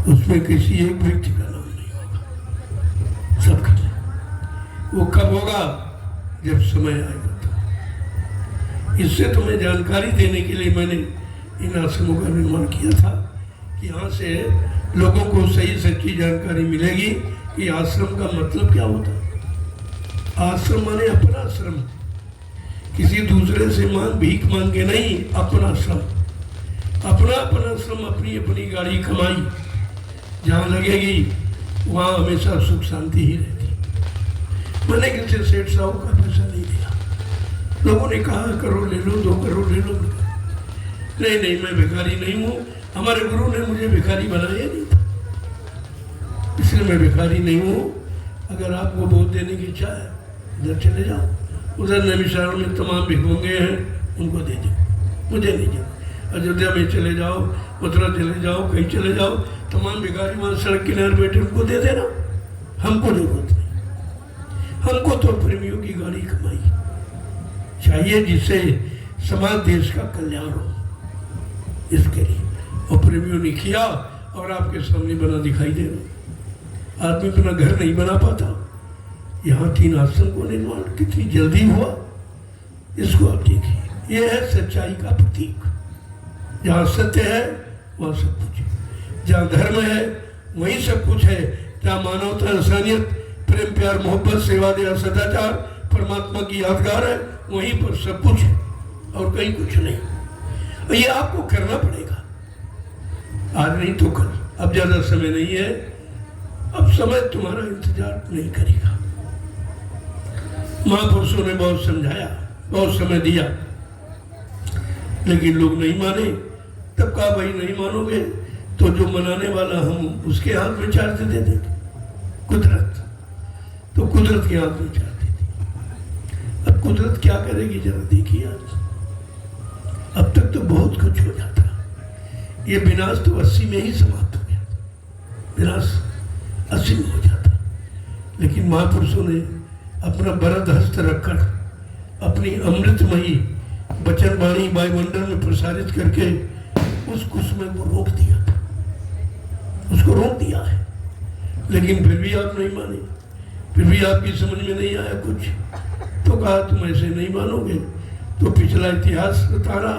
उसमें किसी एक व्यक्ति का नाम नहीं होगा, सबके लिए। वो कब होगा? जब समय आएगा। इससे तुम्हें जानकारी देने के लिए मैंने इन आश्रमों का निर्माण किया था कि यहाँ से लोगों को सही सच्ची जानकारी मिलेगी कि आश्रम का मतलब क्या होता है। आश्रम माने अपना आश्रम, किसी दूसरे से भीख मांग के नहीं, अपना आश्रम, अपना आश्रम, अपनी अपनी गाड़ी कमाई जहाँ लगेगी वहाँ हमेशा सुख शांति ही रहती। मैंने किसी सेठ साहू का पैसा नहीं दिया। लोगों ने कहा करो ले लो, 2 करोड़ ले लो। नहीं मैं भिखारी नहीं हूँ, हमारे गुरु ने मुझे भिखारी बनाया नहीं था, इसलिए मैं भिखारी नहीं हूँ। अगर आपको वोट देने की इच्छा है उधर चले जाओ, उधर नैमिषारण में तमाम भिखमंगे हैं, उनको दे दो, मुझे नहीं दो। अयोध्या में चले जाओ, मथुरा चले जाओ, कहीं चले जाओ, तमाम भिखारी वहाँ सड़क किनारे बैठे, उनको दे देना, हमको जरूरत नहीं। हमको तो प्रेमियों की गाड़ी कमाई चाहिए जिससे समाज देश का कल्याण हो, इसके लिए। और प्रेमियों ने किया और आपके सामने बना दिखाई दे रहा। आदमी अपना घर नहीं बना पाता, यहाँ 3 आश्रम को निर्माण कितनी जल्दी हुआ, इसको आप देखिए। ये है सच्चाई का प्रतीक। जहाँ सत्य है वहाँ सब कुछ है, जहाँ धर्म है वहीं सब कुछ है, जहाँ मानवता, इंसानियत, प्रेम, प्यार, मोहब्बत, सेवा, दया, सदाचार, परमात्मा की यादगार है, वहीं पर सब कुछ है और कहीं कुछ नहीं। ये आपको करना पड़ेगा, आज नहीं तो कल। अब ज्यादा समय नहीं है, अब समय तुम्हारा इंतजार नहीं करेगा। महापुरुषों ने बहुत समझाया, बहुत समय दिया, लेकिन लोग नहीं माने। तब कहा भाई नहीं मानोगे तो जो मनाने वाला हम उसके हाथ में चार्ज दे देंगे, कुदरत। तो कुदरत के हाथ में चार्ज दे देंगे। अब कुदरत क्या करेगी जरा देखिए। अब तक तो बहुत कुछ हो जाता, ये विनाश तो 80 में ही समाप्त हो गया, विनाश 80 में हो जाता। लेकिन महापुरुषों ने अपना वरद हस्त रखकर अपनी अमृतमयी वचन वाणी वायुमंडल में प्रसारित करके उस कुसुम को रोक दिया था, उसको रोक दिया है। लेकिन फिर भी आप नहीं माने, फिर भी आपकी समझ में नहीं आया कुछ, तो कहा तुम ऐसे नहीं मानोगे। तो पिछला इतिहास बता रहा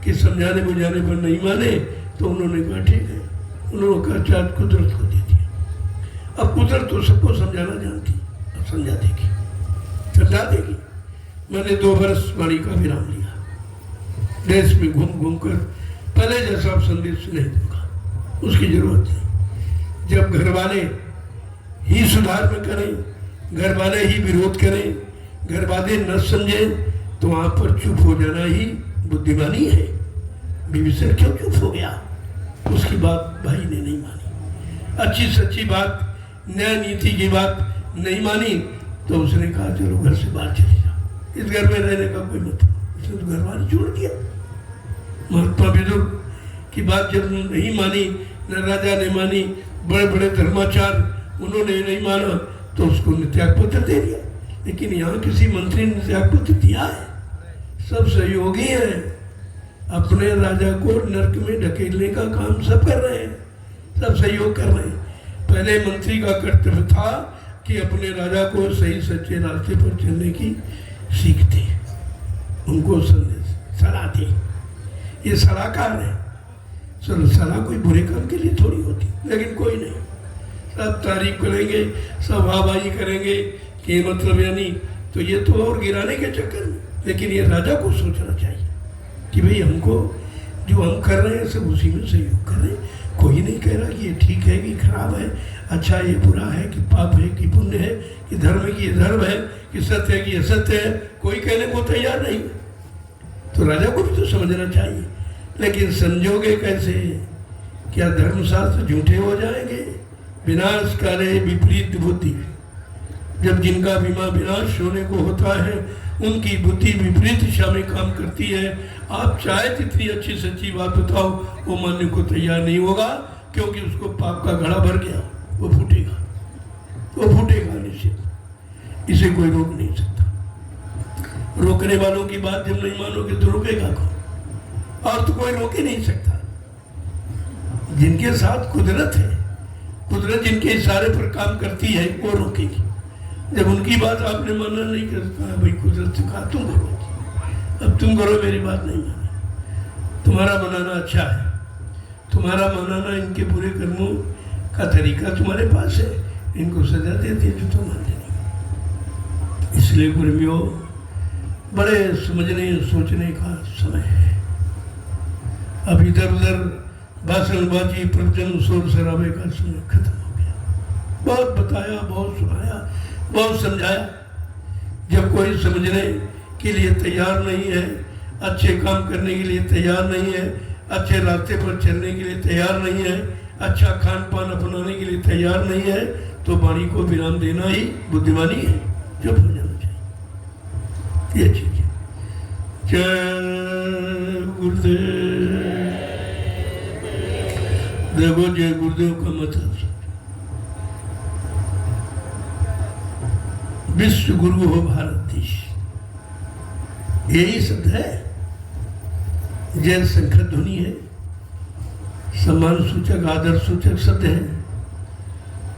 कि समझाने बुझाने पर नहीं माने, तो उन्होंने कहा ठीक है, उन्होंने कहा चार्ज कुदरत को दे दिया। अब कुदरत तो सबको समझाना जानती, अब समझा देगी, समझा देगी। मैंने 2 बरस वाणी का विराम लिया, देश में घूम घूम कर पहले जैसा आप संदेश नहीं दूंगा, उसकी जरूरत नहीं। जब घर वाले ही सुधार में करें, घर वाले ही विरोध करें, घर वाले न समझें, तो वहां पर चुप हो जाना ही बुद्धिमानी है। विभीषण क्यों चुप हो गया? उसकी बात भाई ने नहीं मानी। अच्छी सच्ची बात, न्याय नीति की बात नहीं मानी तो उसने कहा चलो घर से बाहर चले जाओ, इस घर में रहने का कोई मतलब। उसने तो घर वाले छोड़ दिया। महात्मा विदुर की बात जब नहीं मानी, न राजा ने मानी, बड़े बड़े धर्माचार्य उन्होंने नहीं माना, तो उसको त्याग पत्र दे दिया। लेकिन यहाँ किसी मंत्री ने त्याग पत्र दिया है? सब सहयोगी हैं, अपने राजा को नरक में ढकेलने का काम सब कर रहे हैं, सब सहयोग कर रहे हैं। पहले मंत्री का कर्तव्य था कि अपने राजा को सही सच्चे रास्ते पर चलने की सीख दे, उनको सलाह दे। ये सलाहकार है। चलो सलाह कोई बुरे काम के लिए थोड़ी होती, लेकिन कोई नहीं, सब तारीफ करेंगे, सब वाहवाही करेंगे कि मतलब यानी, तो ये तो और गिराने के चक्कर में। लेकिन ये राजा को सोचना चाहिए कि भाई हमको जो हम कर रहे हैं सब उसी में सहयोग कर रहे हैं। कोई नहीं कह रहा कि ये ठीक है कि खराब है, अच्छा ये बुरा है कि पाप है कि पुण्य है, कि धर्म है कि ये धर्म है, कि सत्य है कि ये सत्य है, कोई कहने को तैयार नहीं। तो राजा को भी तो समझना चाहिए। लेकिन संजोगे कैसे? क्या धर्मशास्त्र झूठे हो जाएंगे? विनाश करे विपरीत बुद्धि। जब जिनका विनाश होने को होता है उनकी बुद्धि विपरीत दिशा में काम करती है। आप चाहे जितनी अच्छी सच्ची बात बताओ, वो मानने को तैयार नहीं होगा, क्योंकि उसको पाप का घड़ा भर गया, वो फूटेगा, वो फूटेगा निश्चित। इसे कोई रोक नहीं सकता। रोकने वालों की बात जब नहीं मानोगे तो रोकेगा कौन? और तो कोई रोक ही नहीं सकता। जिनके साथ कुदरत है, कुदरत जिनके इशारे पर काम करती है, वो रोकेगी। जब उनकी बात आपने मानना नहीं करता, भाई कुदरत से कहा तुम करो, अब तुम करो, मेरी बात नहीं मानी। तुम्हारा मनाना अच्छा है, तुम्हारा मनाना इनके बुरे कर्मों का तरीका तुम्हारे पास है, इनको सजा देती है जो तुम मान लेंगे। इसलिए गुरमियों, बड़े समझने सोचने का समय है। अब इधर उधर भाषणबाजी, प्रवचन, शोर शराबे का समय खत्म हो गया। बहुत बताया, बहुत सुनाया, बहुत समझाया। जब कोई समझने के लिए तैयार नहीं है, अच्छे काम करने के लिए तैयार नहीं है, अच्छे रास्ते पर चलने के लिए तैयार नहीं है, अच्छा खान पान अपनाने के लिए तैयार नहीं है, तो वाणी को विराम देना ही बुद्धिमानी है। चुप हो जाना चाहिए, ये चीज है। जय गुरुदेव। देखो जय गुरुदेव का मतलब विश्व गुरु हो भारत देश, यही शब्द है। जय शंकर ध्वनि है, सम्मान सूचक, आदर सूचक शब्द है।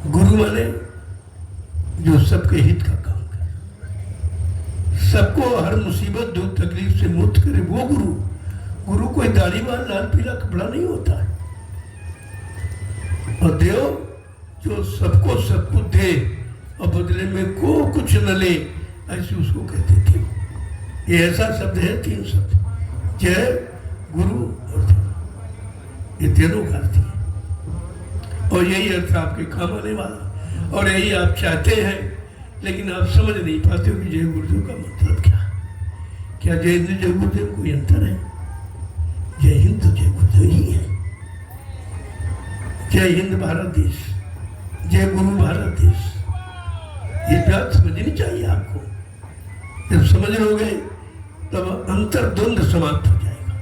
गुरु माने जो सबके हित का काम करे, सबको हर मुसीबत दुख तकलीफ से मुक्त करे, वो गुरु। गुरु कोई दाढ़ी वाला लाल पीला कपड़ा नहीं होता है। और देव जो सबको सब कुछ दे और बदले में को कुछ न ले, ऐसे उसको कहते थे। ये ऐसा शब्द है, तीन शब्द, जय, गुरु और देव, ये तीनों का अर्थ है। और यही अर्थ आपके काम आने वाला, और यही आप चाहते हैं, लेकिन आप समझ नहीं पाते हो कि जय गुरुदेव का मतलब क्या। जय हिंद जय गुरुदेव कोई अंतर है? जय हिंद तो जय गुरुदेव ही है। जय हिंद भारत देश, जय गुरु भारत देश, ये बात समझनी चाहिए आपको। जब समझ लोगे तब अंतर द्वंद्व समाप्त हो जाएगा।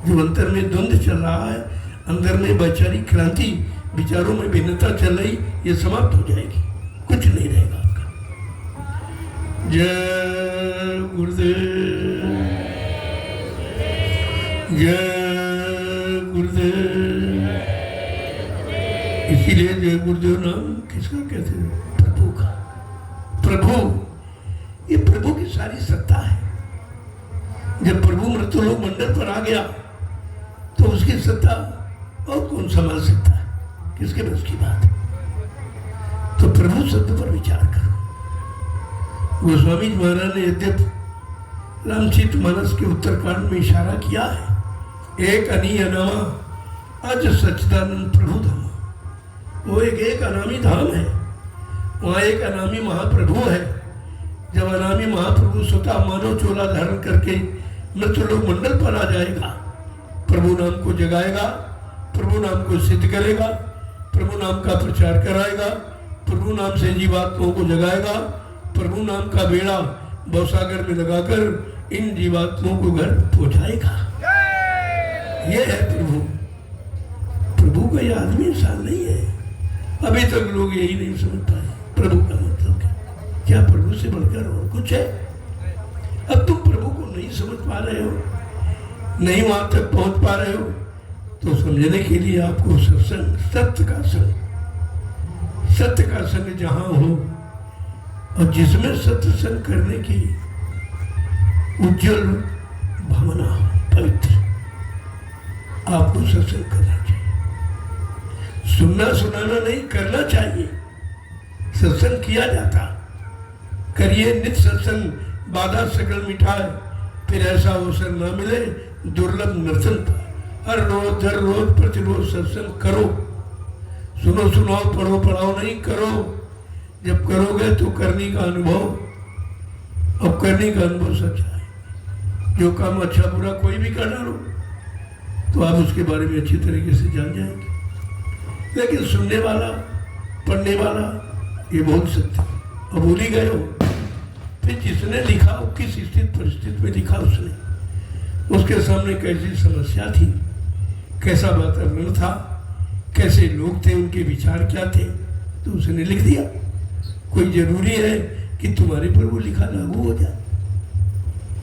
जो अंतर में द्वंद्व चल रहा है, अंदर में वैचारिक क्रांति, विचारों में भिन्नता चल रही, ये समाप्त हो जाएगी, कुछ नहीं रहेगा आपका। जय गुरुदेव, जय गुरुदेव। इसीलिए जय गुरुदेव नाम किसका कहते हैं? प्रभु का। प्रभु, ये प्रभु की सारी सत्ता है। जब प्रभु मृत्युलोक मंडल पर आ गया तो उसकी सत्ता और कौन संभाल सकता है? किसके बस की बात है? तो प्रभु शब्द पर विचार करो। गोस्वामी महाराज ने यद्यप रामचरितमानस के उत्तरकांड में इशारा किया है, एक अनी अनामा अज सच्चिदानंद प्रभु धाम, वो एक अनामी धाम है, वहाँ एक अनामी महाप्रभु है। जब अनामी महाप्रभु स्वतः मानव चोला धारण करके मृत्युलोक मंडल पर आ जाएगा, प्रभु नाम को जगाएगा, प्रभु नाम को सिद्ध करेगा, प्रभु नाम का प्रचार कराएगा, प्रभु नाम से जीवात्माओं को जगाएगा, प्रभु नाम का बेड़ा भवसागर में लगाकर इन जीवात्माओं को घर पहुंचाएगा। ये है प्रभु। प्रभु का ये आदमी इंसान नहीं है। अभी तक लोग यही नहीं समझ पाए प्रभु का मतलब क्या। प्रभु से बढ़कर और कुछ है? अब तुम प्रभु को नहीं समझ पा रहे हो, नहीं वहां तक पहुंच पा रहे हो, तो समझने के लिए आपको सत्संग, सत्य का संग, सत्य का संग जहां हो और जिसमें सत्संग करने की उज्जवल भावना हो, पवित्र, आपको सत्संग करना चाहिए। सुनना सुनाना नहीं, करना चाहिए। सत्संग किया जाता, करिए नित्य सत्संग, बाधा सकल मिठाए, फिर ऐसा अवसर ना मिले दुर्लभ नर्तन पाए। हर रोज हर रोज प्रतिरोज सत्संग करो, सुनो सुनाओ, पढ़ो पढ़ाओ नहीं, करो। जब करोगे तो करने का अनुभव, अब करने का अनुभव सच्चा है। जो काम अच्छा बुरा कोई भी कर डालो तो आप उसके बारे में अच्छी तरीके से जान जाएंगे। लेकिन सुनने वाला, पढ़ने वाला, ये बहुत सत्य। अब भूल ही गए हो, फिर जिसने लिखा, किस स्थिति परिस्थिति में लिखा उसने, उसके सामने कैसी समस्या थी, कैसा वातावरण था, कैसे लोग थे, उनके विचार क्या थे, तो उसने लिख दिया। कोई जरूरी है कि तुम्हारे पर वो लिखा लागू हो जाए?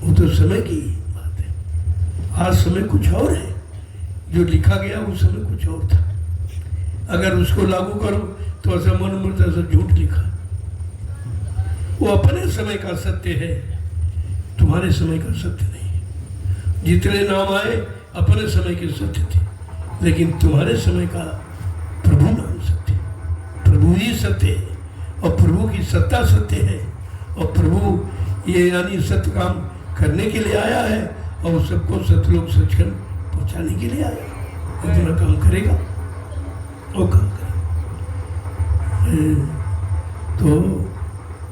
वो तो समय की बात है। आज समय कुछ और है, जो लिखा गया उस समय कुछ और था। अगर उसको लागू करो तो ऐसा मन मरता ऐसा झूठ लिखा। वो अपने समय का सत्य है, तुम्हारे समय का सत्य नहीं। जितने नाम आए अपने समय के सत्य थे, लेकिन तुम्हारे समय का प्रभु नाम सत्य, प्रभु ही सत्य है और प्रभु की सत्ता सत्य है। और प्रभु ये यानी सत्य काम करने के लिए आया है और सबको सतलोक सचखंड पहुंचाने के लिए आया। अपना काम करेगा वो काम करेगा। तो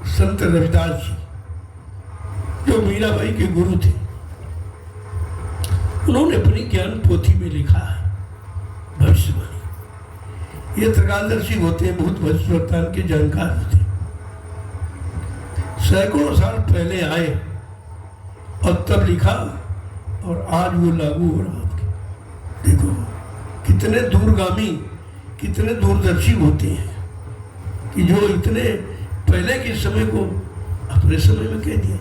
संत रविदास जी जो मीराबाई के गुरु थे, उन्होंने अपनी ज्ञान पोथी में लिखा है भविष्यवाणी। ये त्रिकालदर्शी होते हैं, भूत भविष्य वर्तमान के जानकार होते हैं। सैकड़ों साल पहले आए और तब लिखा और आज वो लागू हो रहा है। देखो कितने दूरगामी, कितने दूरदर्शी होते हैं कि जो इतने पहले के समय को अपने समय में कह दिया।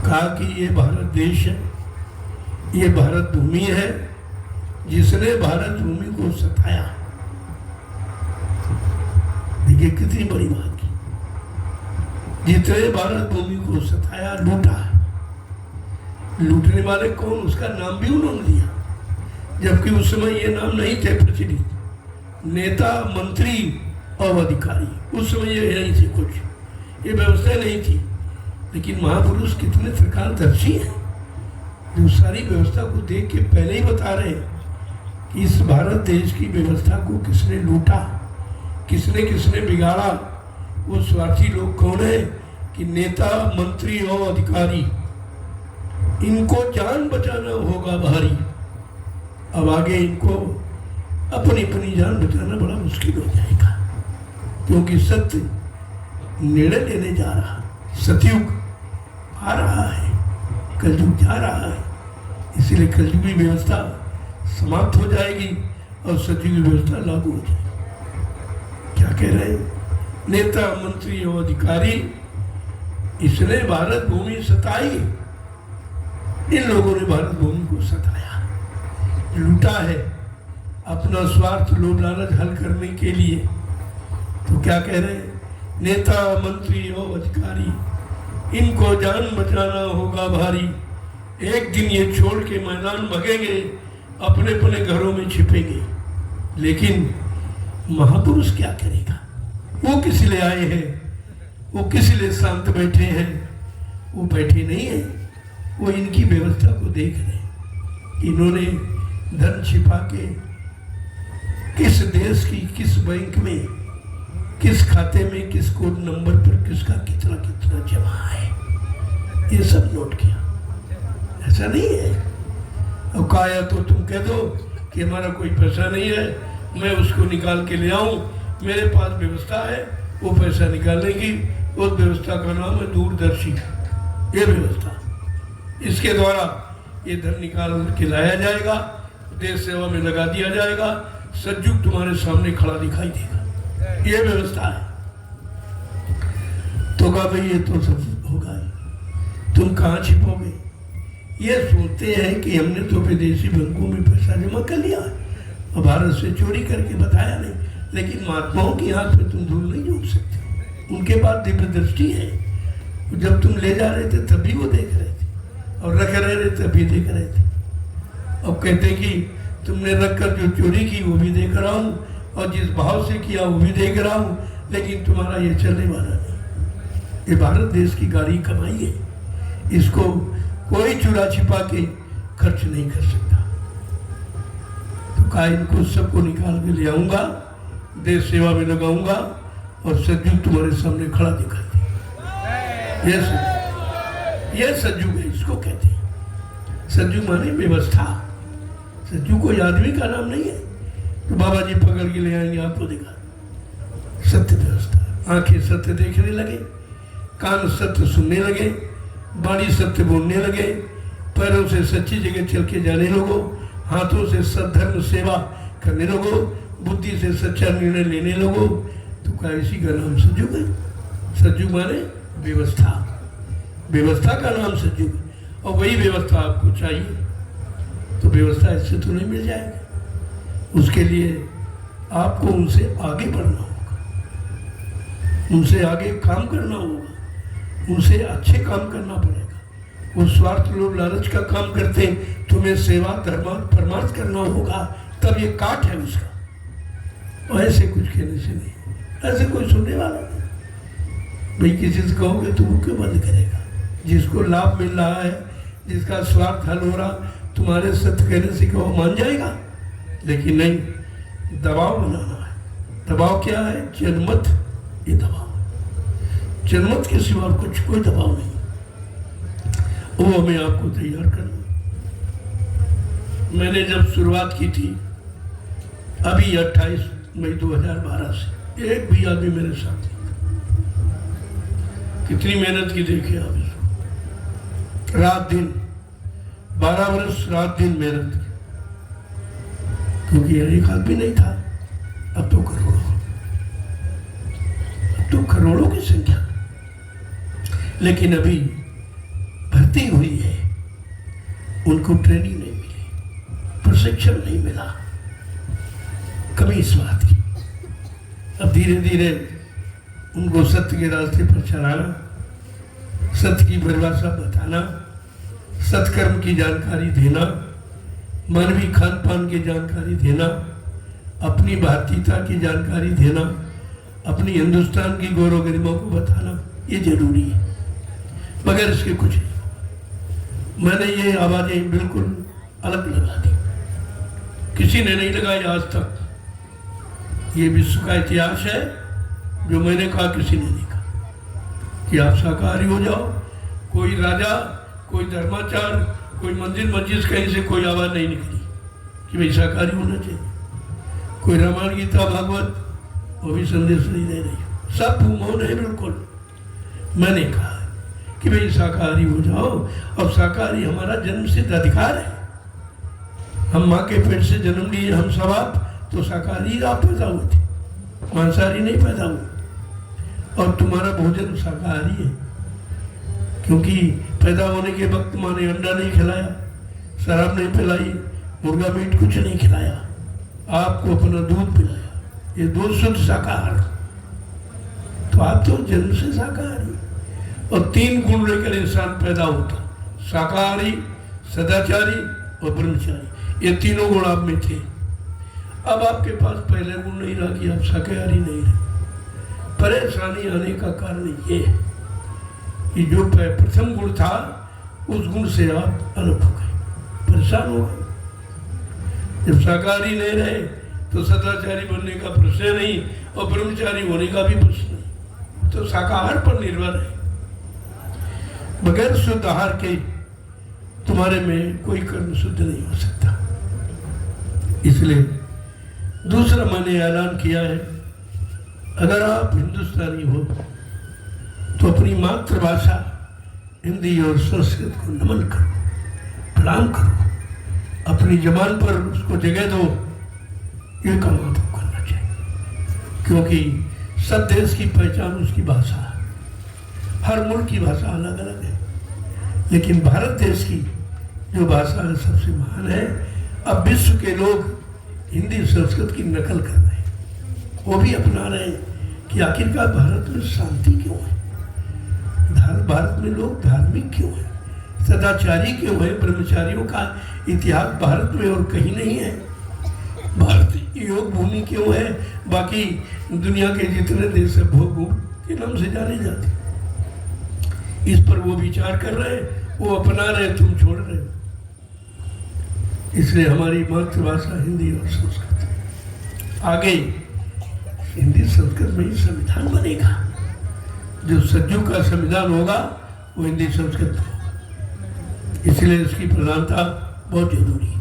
कहा कि ये भारत देश है, ये भारत भूमि है, जिसने भारत भूमि को सताया। देखिए कितनी बड़ी बात की। जितने भारत भूमि को सताया, लूटा। लूटने वाले कौन, उसका नाम भी उन्होंने दिया, जबकि उस समय ये नाम नहीं थे प्रचलित। नेता, मंत्री और अधिकारी, उस समय ये नहीं थे, कुछ ये व्यवस्था नहीं थी। लेकिन महापुरुष कितने त्रिकालदर्शी हैं, जो सारी व्यवस्था को देख के पहले ही बता रहे हैं कि इस भारत देश की व्यवस्था को किसने लूटा, किसने किसने बिगाड़ा। वो स्वार्थी लोग कौन है कि नेता, मंत्री और अधिकारी, इनको जान बचाना होगा भारी। अब आगे इनको अपनी अपनी जान बचाना बड़ा मुश्किल हो जाएगा, क्योंकि सत्य निर्णय लेने जा रहा। सतयुग आ रहा है, कलयुग जा रहा है, इसीलिए कलयुगी व्यवस्था समाप्त हो जाएगी और सतयुगी व्यवस्था लागू हो जाएगी। क्या कह रहे हैं? नेता, मंत्री और अधिकारी, इसने भारत भूमि सताई। इन लोगों ने भारत भूमि को सताया, लूटा है अपना स्वार्थ, लोभ लालच हल करने के लिए। तो क्या कह रहे हैं? नेता, मंत्री और अधिकारी, इनको जान बचाना होगा भारी। एक दिन ये छोड़ के मैदान भगेंगे, अपने अपने घरों में छिपेंगे। लेकिन महापुरुष क्या करेगा? वो किस लिए आए हैं? वो किस लिए शांत बैठे हैं? वो बैठे नहीं है, वो इनकी व्यवस्था को देख रहे हैं। इन्होंने धन छिपा के किस देश की, किस बैंक में, किस खाते में, किस कोड नंबर पर किसका कितना कितना जमा है, ये सब नोट किया। ऐसा नहीं है अब कहा तो तुम कह दो कि हमारा कोई पैसा नहीं है, मैं उसको निकाल के ले आऊं, मेरे पास व्यवस्था है वो पैसा निकालने की, उस व्यवस्था का नाम है दूरदर्शी। ये व्यवस्था, इसके द्वारा ये धन निकाल के लाया जाएगा, देश सेवा में लगा दिया जाएगा, सज्जुग तुम्हारे सामने खड़ा दिखाई देगा। ये व्यवस्था है। तो कहा भाई ये तो सब होगा ही, तुम कहाँ छिपोगे? ये सोचते हैं कि हमने तो विदेशी बैंकों में पैसा जमा कर लिया और भारत से चोरी करके बताया नहीं, लेकिन महात्माओं की आंख में तुम धूल नहीं झोंक सकते। उनके पास दिव्य दृष्टि है। जब तुम ले जा रहे थे तभी वो देख रहे थे और रख रहे थे तभी देख रहे थे। अब कहते कि तुमने रखकर जो चोरी की वो भी देख रहा हूँ और जिस भाव से किया वो भी देख रहा हूँ, लेकिन तुम्हारा ये चलने वाला नहीं। ये भारत देश की गाड़ी कमाई है, इसको कोई चुरा छिपा के खर्च नहीं कर सकता। तो कहा इनको सबको निकाल के ले आऊंगा, देश सेवा में लगाऊंगा और सज्जुग तुम्हारे सामने खड़ा दिखा दे। ये सज्जुग है, इसको कहते हैं। सज्जुग माने व्यवस्था। सज्जुग कोई आदमी का नाम नहीं है तो बाबा जी पकड़ के ले आएंगे आपको दिखा। सत्य व्यवस्था, आंखें सत्य देखने लगे, कान सत्य सुनने लगे, वाणी सत्य बोलने लगे, पैरों से सच्ची जगह चल के जाने लगो, हाथों से सद्धर्म सेवा करने लगो, बुद्धि से सच्चा निर्णय लेने लगो। तो क्या इसी का नाम सज्जुग है? सज्जुग माने व्यवस्था। व्यवस्था का नाम सज्जुग। और वही व्यवस्था आपको चाहिए तो व्यवस्था इससे तो नहीं मिल जाएगी। उसके लिए आपको उनसे आगे बढ़ना होगा, उनसे आगे काम करना होगा, उनसे अच्छे काम करना पड़ेगा। वो स्वार्थ लोभ लालच का काम करते, तुम्हें सेवा धर्मार्थ परमार्थ करना होगा, तब ये काट है उसका। और ऐसे कुछ कहने से नहीं, ऐसे कोई सुनने वाला नहीं। भाई किसी से कहोगे तो वो क्यों बंद करेगा? जिसको लाभ मिल रहा है, जिसका स्वार्थ हल हो रहा, तुम्हारे सत्य कहने से कहो मान जाएगा? लेकिन नहीं, दबाव बनाना है। दबाव क्या है? जनमत। ये दबाव, जनमत के सिवा कुछ कोई दबाव नहीं, वो हमें आपको तैयार करना। मैंने जब शुरुआत की थी अभी 28 मई 2012 से, एक भी आदमी मेरे साथ नहीं। कितनी मेहनत की देखिए आप इसको, रात दिन 12 वर्ष रात दिन मेहनत की, क्योंकि एक आदमी नहीं था। अब तो करोड़ों, अब तो करोड़ों की संख्या। लेकिन अभी भर्ती हुई है, उनको ट्रेनिंग नहीं मिली, प्रशिक्षण नहीं मिला, कभी इस बात की। अब धीरे धीरे उनको सत्य के रास्ते पर चलाना, सत्य की परिभाषा बताना, सत्कर्म की जानकारी देना, मानवीय खान पान की जानकारी देना, अपनी भारतीयता की जानकारी देना, अपनी हिंदुस्तान की गौरव गरिमा को बताना, ये जरूरी है। बगैर इसके कुछ नहीं। मैंने ये आवाजें बिल्कुल अलग लगा दी, किसी ने नहीं लगाई आज तक। ये विश्व का इतिहास है, जो मैंने कहा किसी ने नहीं कहा कि आप शाकाहारी हो जाओ। कोई राजा, कोई धर्माचार, कोई मंदिर मस्जिद कहीं से कोई आवाज नहीं निकली कि भाई शाकाहारी होना चाहिए। कोई रामायण गीता भागवत वो भी संदेश नहीं दे रही, सब मौन है बिल्कुल। मैंने कहा कि भाई शाकाहारी हो जाओ, और शाकाहारी हमारा जन्म सिद्ध अधिकार है। हम माँ के पेट से जन्म लिए, हम सब आप तो शाकाहारी आप पैदा हुए थे, मांसाहारी नहीं पैदा हुए। और तुम्हारा भोजन शाकाहारी है, क्योंकि पैदा होने के वक्त माँ ने अंडा नहीं खिलाया, शराब नहीं पिलाई, मुर्गा मीट कुछ नहीं खिलाया, आपको अपना दूध पिलाया। ये दूध शुद्ध शाकाहार। तो आप तो जन्म से शाकाहारी। और 3 गुण लेकर इंसान पैदा होता, शाकाहारी, सदाचारी और ब्रह्मचारी। ये तीनों गुण आप में थे। अब आपके पास पहले गुण नहीं रहा कि आप शाकाहारी नहीं रहे। परेशानी आने का कारण ये है कि जो प्रथम गुण था, उस गुण से आप अलग हो गए, परेशान हो गए। जब शाकाहारी नहीं रहे तो सदाचारी बनने का प्रश्न नहीं, और ब्रह्मचारी होने का भी प्रश्न नहीं। तो शाकाहार पर निर्भर है। बगैर शुद्ध आहार के तुम्हारे में कोई कर्म शुद्ध नहीं हो सकता। इसलिए दूसरा मैंने ऐलान किया है अगर आप हिंदुस्तानी हो तो अपनी मातृभाषा हिंदी और संस्कृत को नमन करो, प्रणाम करो, अपनी जबान पर उसको जगह दो। ये काम आपको करना चाहिए, क्योंकि सब देश की पहचान उसकी भाषा है। हर मुल्क की भाषा अलग अलग है, लेकिन भारत देश की जो भाषा है सबसे महान है। अब विश्व के लोग हिंदी संस्कृत की नकल कर रहे हैं, वो भी अपना रहे हैं कि आखिरकार भारत में शांति क्यों है, भारत में लोग धार्मिक क्यों है, सदाचारी क्यों है, ब्रह्मचारियों का इतिहास भारत में और कहीं नहीं है, भारत योग भूमि क्यों है, बाकी दुनिया के जितने देश है भोग के नाम से जाने जाते। इस पर वो विचार कर रहे हैं, वो अपना रहे, तुम छोड़ रहे हो। इसलिए हमारी मातृभाषा हिंदी और संस्कृत। आगे हिंदी संस्कृत में ही संविधान बनेगा। जो सज्जू का संविधान होगा वो हिंदी संस्कृत में होगा। इसलिए इसकी प्रधानता बहुत जरूरी है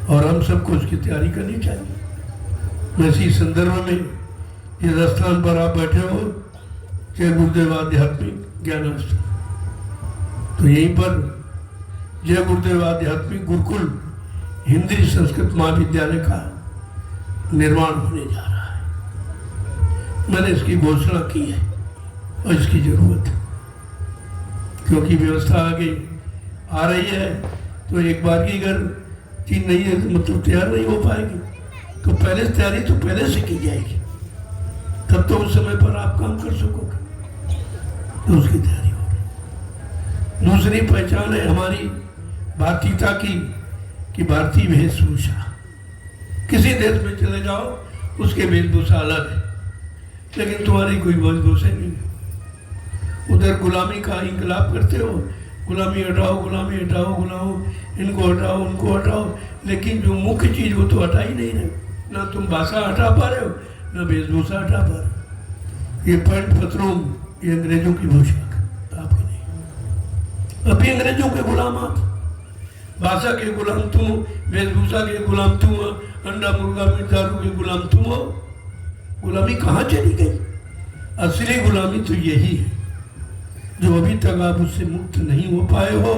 और हम सबको उसकी तैयारी करनी चाहिए। मैं इसी संदर्भ में जिस स्थान पर आप बैठे हो, जय गुरुदेव आध्यात्मिक ज्ञानाश्रम, तो यहीं पर जय गुरुदेव आध्यात्मिक गुरुकुल हिंदी संस्कृत महाविद्यालय का निर्माण होने जा रहा है। मैंने इसकी घोषणा की है और इसकी जरूरत है, क्योंकि व्यवस्था आगे आ रही है। तो एक बार की अगर चीज नहीं है तो मतलब तैयार नहीं हो पाएगी, तो पहले से तैयारी तो पहले से की जाएगी, तब तो उस समय पर आप काम कर सकोगे। तो उसकी तैयारी होगी। दूसरी पहचान है हमारी भारतीयता की कि भारतीय वेशभूषा। किसी देश में चले जाओ उसके वेशभूषा अलग है, लेकिन तुम्हारी कोई वेशभूषा नहीं है। उधर गुलामी का इंकलाब करते हो, गुलामी हटाओ, गुलामी हटाओ, गुलाम इनको हटाओ, उनको हटाओ, लेकिन जो मुख्य चीज वो तो हटा ही नहीं रहे। ना तुम भाषा हटा पा रहे हो, ना वेशभूषा हटा पा रहे हो। ये पैंट पतलून ये अंग्रेजों की पोशाक, आपकी नहीं। अभी अंग्रेजों के गुलाम आप, भाषा के गुलाम तुम, वेशभूषा के गुलाम तुम, अंडा मुर्गा मीट दारू के गुलाम तुम हो। गुलामी कहाँ चली गई? असली गुलामी तो यही है जो अभी तक आप उससे मुक्त नहीं हो पाए हो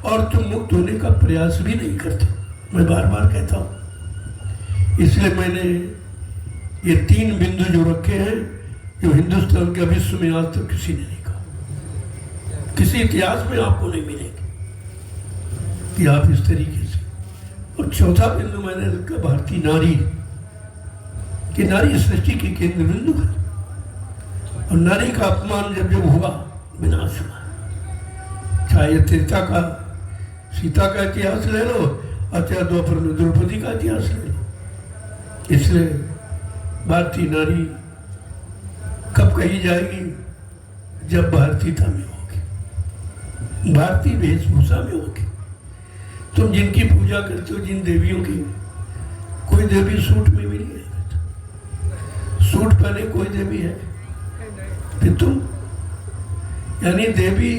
और तुम मुक्त होने का प्रयास भी नहीं करते। मैं बार बार कहता हूँ, इसलिए मैंने ये 3 बिंदु जो रखे हैं, जो हिंदुस्तान के विश्व में आज तक किसी ने नहीं कहा, किसी इतिहास में आपको नहीं मिलेगी कि आप इस तरीके से। और चौथा बिंदु मैंने रखा भारतीय नारी, कि नारी सृष्टि के केंद्र बिंदु है और नारी का अपमान जब जब हुआ, विनाश हुआ। चाहे त्रेता का सीता का इतिहास ले लो, चाहे द्वापर में द्रौपदी का इतिहास ले लो। इसलिए भारतीय नारी कब कही जाएगी? जब भारतीयता में होगी, भारतीय वेशभूषा में होगी। तुम जिनकी पूजा करते हो, जिन देवियों की, कोई देवी सूट में भी नहीं है। सूट पहने कोई देवी है? फिर तुम, यानी देवी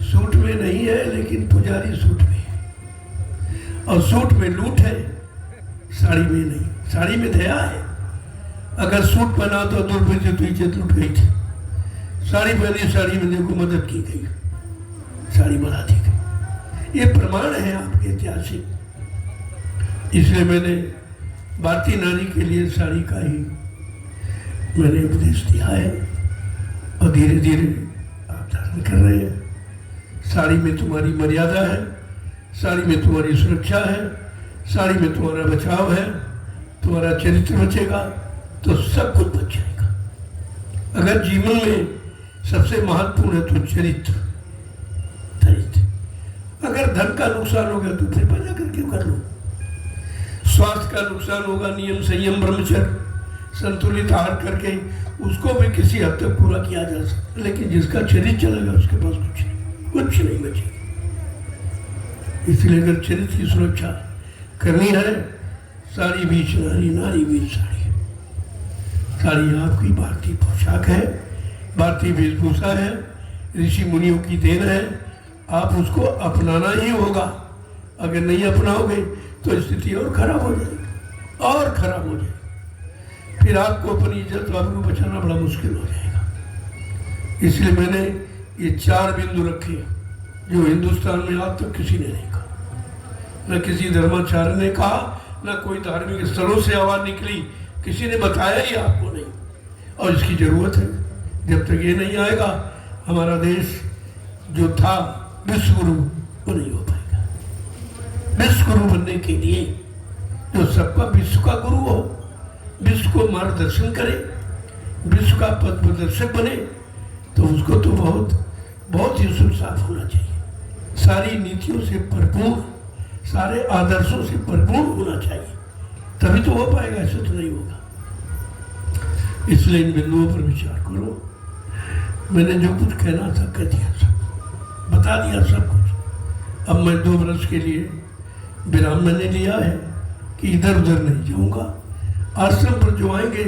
सूट में नहीं है लेकिन पुजारी सूट में है। और सूट में लूट है, साड़ी में नहीं। साड़ी में दया है। अगर सूट पहना तो द्रौपदी तो इज्जत लूट गई थी। साड़ी पहनी, साड़ी में देखो मदद की गई, साड़ी बना दी गई। ये प्रमाण है आपके ऐतिहासिक। इसलिए मैंने भारतीय नारी के लिए साड़ी का ही मैंने उपदेश दिया है और धीरे धीरे आप धारण कर रहे हैं। साड़ी में तुम्हारी मर्यादा है, साड़ी में तुम्हारी सुरक्षा है, साड़ी में तुम्हारा बचाव है, तुम्हारा चरित्र बचेगा तो सब कुछ बच जाएगा। अगर जीवन में सबसे महत्वपूर्ण है तो चरित्र। अगर धन का नुकसान हो गया तो फिर पैदा करके कर लो। स्वास्थ्य का नुकसान होगा, नियम संयम ब्रह्मचर्य संतुलित आहार करके उसको भी किसी हद तक पूरा किया जा सकता है। लेकिन जिसका चरित्र चलेगा उसके पास कुछ नहीं बचेगा। इसलिए अगर चरित्र की सुरक्षा करनी है, साड़ी बीच नारी, नारी बीच साड़ी। साड़ी आपकी भारतीय पोशाक है, भारतीय वेशभूषा है, ऋषि मुनियों की देन है। आप उसको अपनाना ही होगा। अगर नहीं अपनाओगे तो स्थिति और खराब हो जाएगी, और खराब हो जाएगी। फिर आपको अपनी इज्जत आबरू बचाना बड़ा मुश्किल हो जाएगा। इसलिए मैंने ये 4 बिंदु रखे जो हिंदुस्तान में आज तक किसी ने नहीं कहा, न किसी धर्माचार्य ने कहा, न कोई धार्मिक स्थलों से आवाज निकली, किसी ने बताया ही आपको नहीं। और इसकी जरूरत है। जब तक ये नहीं आएगा हमारा देश जो था विश्व गुरु वो नहीं हो पाएगा। विश्व गुरु बनने के लिए जो सबका विश्व का गुरु हो, विश्व को मार्गदर्शन करे, विश्व का पथ प्रदर्शक बने, तो उसको तो बहुत ही साफ होना चाहिए, सारी नीतियों से भरपूर, सारे आदर्शों से भरपूर होना चाहिए, तभी तो हो पाएगा। ऐसे तो नहीं होगा। इसलिए इन बिंदुओं पर विचार करो। मैंने जो कुछ कहना था कह दिया, सब बता दिया, सब कुछ। अब मैं 2 वर्ष के लिए विराम मैंने लिया है कि इधर उधर नहीं जाऊंगा। आश्रम पर जो आएंगे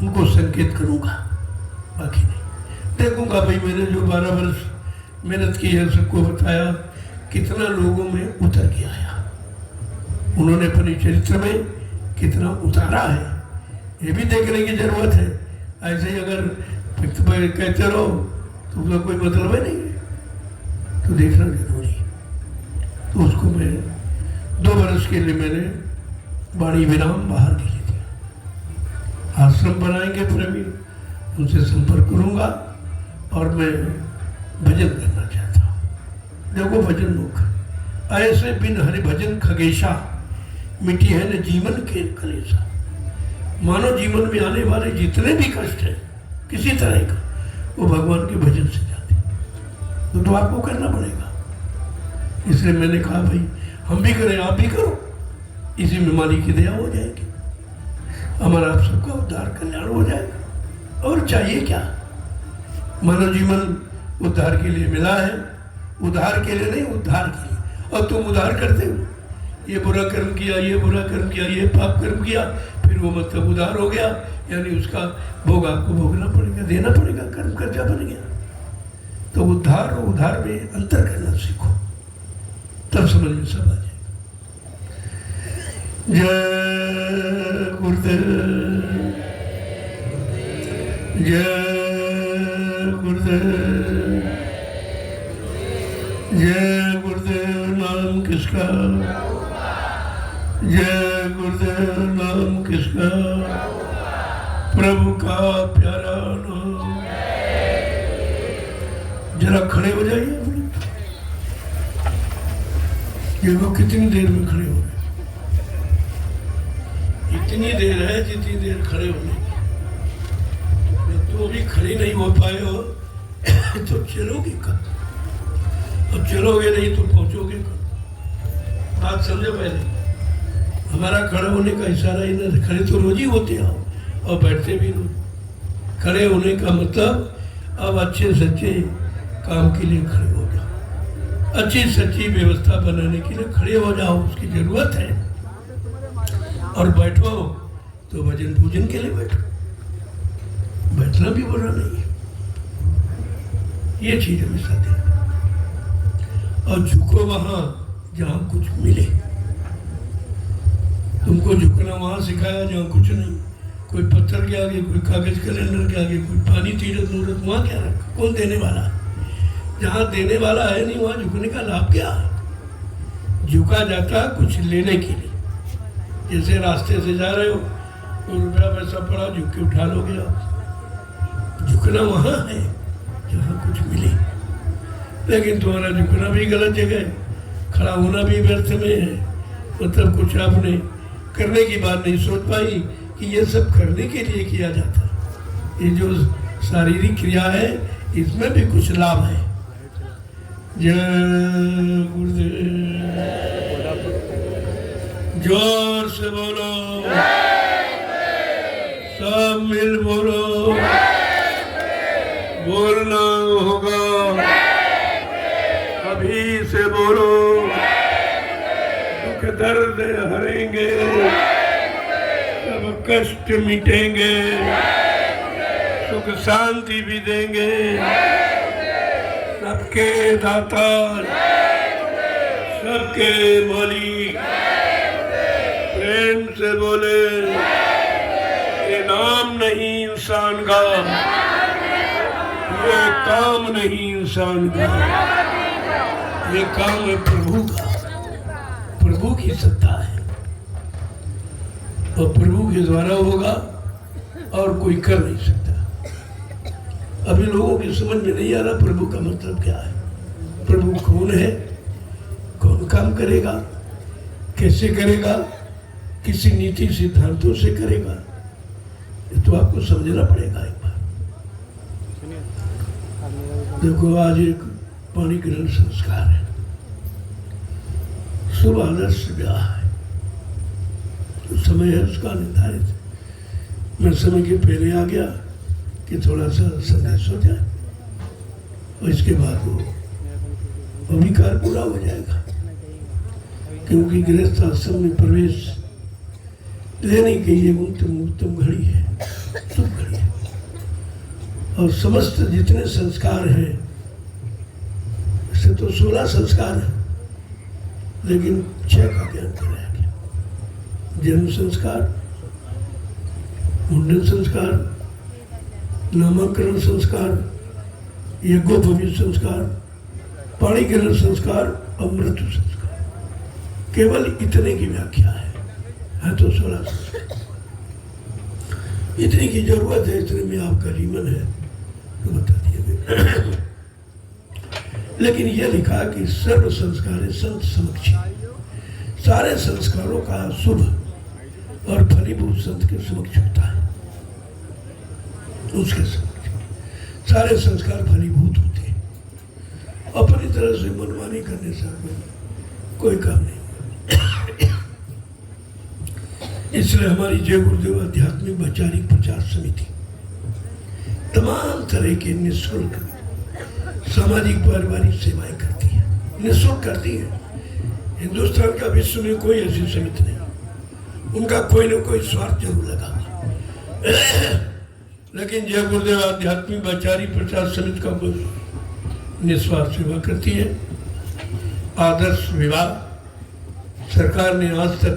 उनको संकेत करूंगा, बाकी नहीं। देखूंगा भाई मैंने जो 12 वर्ष मेहनत की है, सबको बताया, कितना लोगों में उतर के आया, उन्होंने अपने चरित्र में कितना उतारा है, ये भी देखने की जरूरत है। ऐसे ही अगर कहते रहो तो उसका कोई मतलब है नहीं, तो देखना जरूरी है। तो उसको मैं 2 वर्ष के लिए मैंने वाणी विराम बाहर के लिए दिया। आश्रम बनाएंगे प्रेमी, उनसे संपर्क करूंगा और मैं भजन करना चाहता हूँ। देखो भजन मुख ऐसे बिन हरि भजन खगेशा, मिट्टी है न जीवन के कलेशा। मानव जीवन में आने वाले जितने भी कष्ट हैं किसी तरह का, वो भगवान के भजन से जाते, तो आपको करना पड़ेगा। इसलिए मैंने कहा भाई हम भी करें, आप भी करो, इसी में मालिक की दया हो जाएगी, हमारा आप सबका उद्धार कल्याण हो जाएगा। और चाहिए क्या? मानव जीवन उद्धार के लिए मिला है, उद्धार के लिए नहीं, उद्धार के लिए। और तुम उद्धार करते हो, ये बुरा कर्म किया, ये बुरा कर्म किया, ये पाप कर्म किया, फिर वो मतलब उद्धार हो गया, यानी उसका भोग आपको भोगना पड़ेगा, देना पड़ेगा, कर्म कर्जा बन गया। तो उद्धार और उद्धार में अंतर करना सीखो, तब समझ में सब आ जाएगा। जय गुरुदेव, जय गुरुदेव, जय गुरुदेव। नाम किसका? जय गुरुदेव। नाम किसका? प्रभु का प्यारा नाम। जरा खड़े हो जाइए। ये लोग कितनी देर में खड़े हो रहे? इतनी देर है जितनी देर खड़े होने की। तो अभी खड़े नहीं हो पाए हो तो चलोगे कब? अब चलोगे नहीं तो पहुंचोगे कब? बात समझो पहले। हमारा खड़े होने का इशारा ही नहीं, खड़े तो रोज ही होते हो और बैठते भी रोज। खड़े होने का मतलब अब अच्छे सच्चे काम के लिए खड़े हो जाओ, अच्छी सच्ची व्यवस्था बनाने के लिए खड़े हो जाओ, उसकी जरूरत है। और बैठो तो भजन पूजन के लिए बैठो, बैठना भी बुरा नहीं है, ये चीज हमेशा देना। और झुको वहां जहां कुछ मिले। तुमको झुकना वहां सिखाया जहां कुछ नहीं, कोई पत्थर के आगे, कोई कागज कैलेंडर के आगे, कोई पानी तीरथ नूरत, वहां क्या रखा? कौन देने वाला है? जहां देने वाला है नहीं वहां झुकने का लाभ क्या है? झुका जाता कुछ लेने के लिए। जैसे रास्ते से जा रहे हो, 2 रुपया पैसा पड़ा, झुक के उठा लोगे आप। झुकना वहां है जहां कुछ मिले। लेकिन तुम्हारा झुकना भी गलत जगह, खड़ा होना भी व्यर्थ में है। मतलब कुछ आपने करने की बात नहीं सोच पाई कि ये सब करने के लिए किया जाता है। ये जो शारीरिक क्रिया है इसमें भी कुछ लाभ है। जय गुरुदेव। जोर से बोलो, सब मिल बोलो, बोलना होगा, अभी से बोलो। दुख दर्द हरेंगे, सब कष्ट मिटेंगे, सुख शांति भी देंगे। सबके दाता, सबके मालिक, प्रेम से बोले, ये नाम काम नहीं इंसान का, ये काम नहीं इंसान का, ये काम है प्रभु का। प्रभु की सत्ता है और प्रभु के द्वारा होगा और कोई कर नहीं सकता। अभी लोगों की समझ में नहीं आ रहा प्रभु का मतलब क्या है, प्रभु कौन है, कौन काम करेगा, कैसे करेगा, किसी नीति सिद्धांतों से करेगा, ये तो आपको समझना पड़ेगा एक बार। देखो आज एक पाणी ग्रहण संस्कार है, शुभ आदर्श विवाह है, तो समय है उसका निर्धारित। मैं समय के पहले आ गया कि थोड़ा सा संदेश हो जाए और इसके बाद वो अभिकार पूरा हो जाएगा, क्योंकि गृहस्थ आश्रम में प्रवेश लेने की ये उत्तम घड़ी है, शुभ घड़ी है। और समस्त जितने संस्कार हैं, इससे तो 16 संस्कार हैं, लेकिन 6 का ज्ञान कराया गया। जन्म संस्कार, मुंडन संस्कार, नामकरण संस्कार, यज्ञोपवीत संस्कार, पाणी ग्रहण संस्कार और मृत्यु संस्कार, केवल इतने की व्याख्या है तो 16 संस्कार। इतने की जरूरत है, इतने में आपका जीवन है तो बता दिया। लेकिन यह लिखा कि सर्व संस्कार संत समक्ष, सारे संस्कारों का शुभ और फलीभूत संत के समक्ष होता है, उसके समक्ष सारे संस्कार फलीभूत होते हैं। अपनी तरह से मनमानी करने से कोई काम नहीं। इसलिए हमारी जय गुरुदेव आध्यात्मिक वैचारिक प्रचार समिति तमाम तरह के निःशुल्क सामाजिक पारिवारिक सेवाएं करती है, निःशुल्क करती है। हिंदुस्तान का विश्व में कोई ऐसी समिति नहीं, उनका कोई न कोई स्वार्थ जरूर लगा, लेकिन जय गुरुदेव आध्यात्मिक वैचारिक प्रचार समिति का कोई निस्वार्थ सेवा करती है। आदर्श विवाह सरकार ने आज तक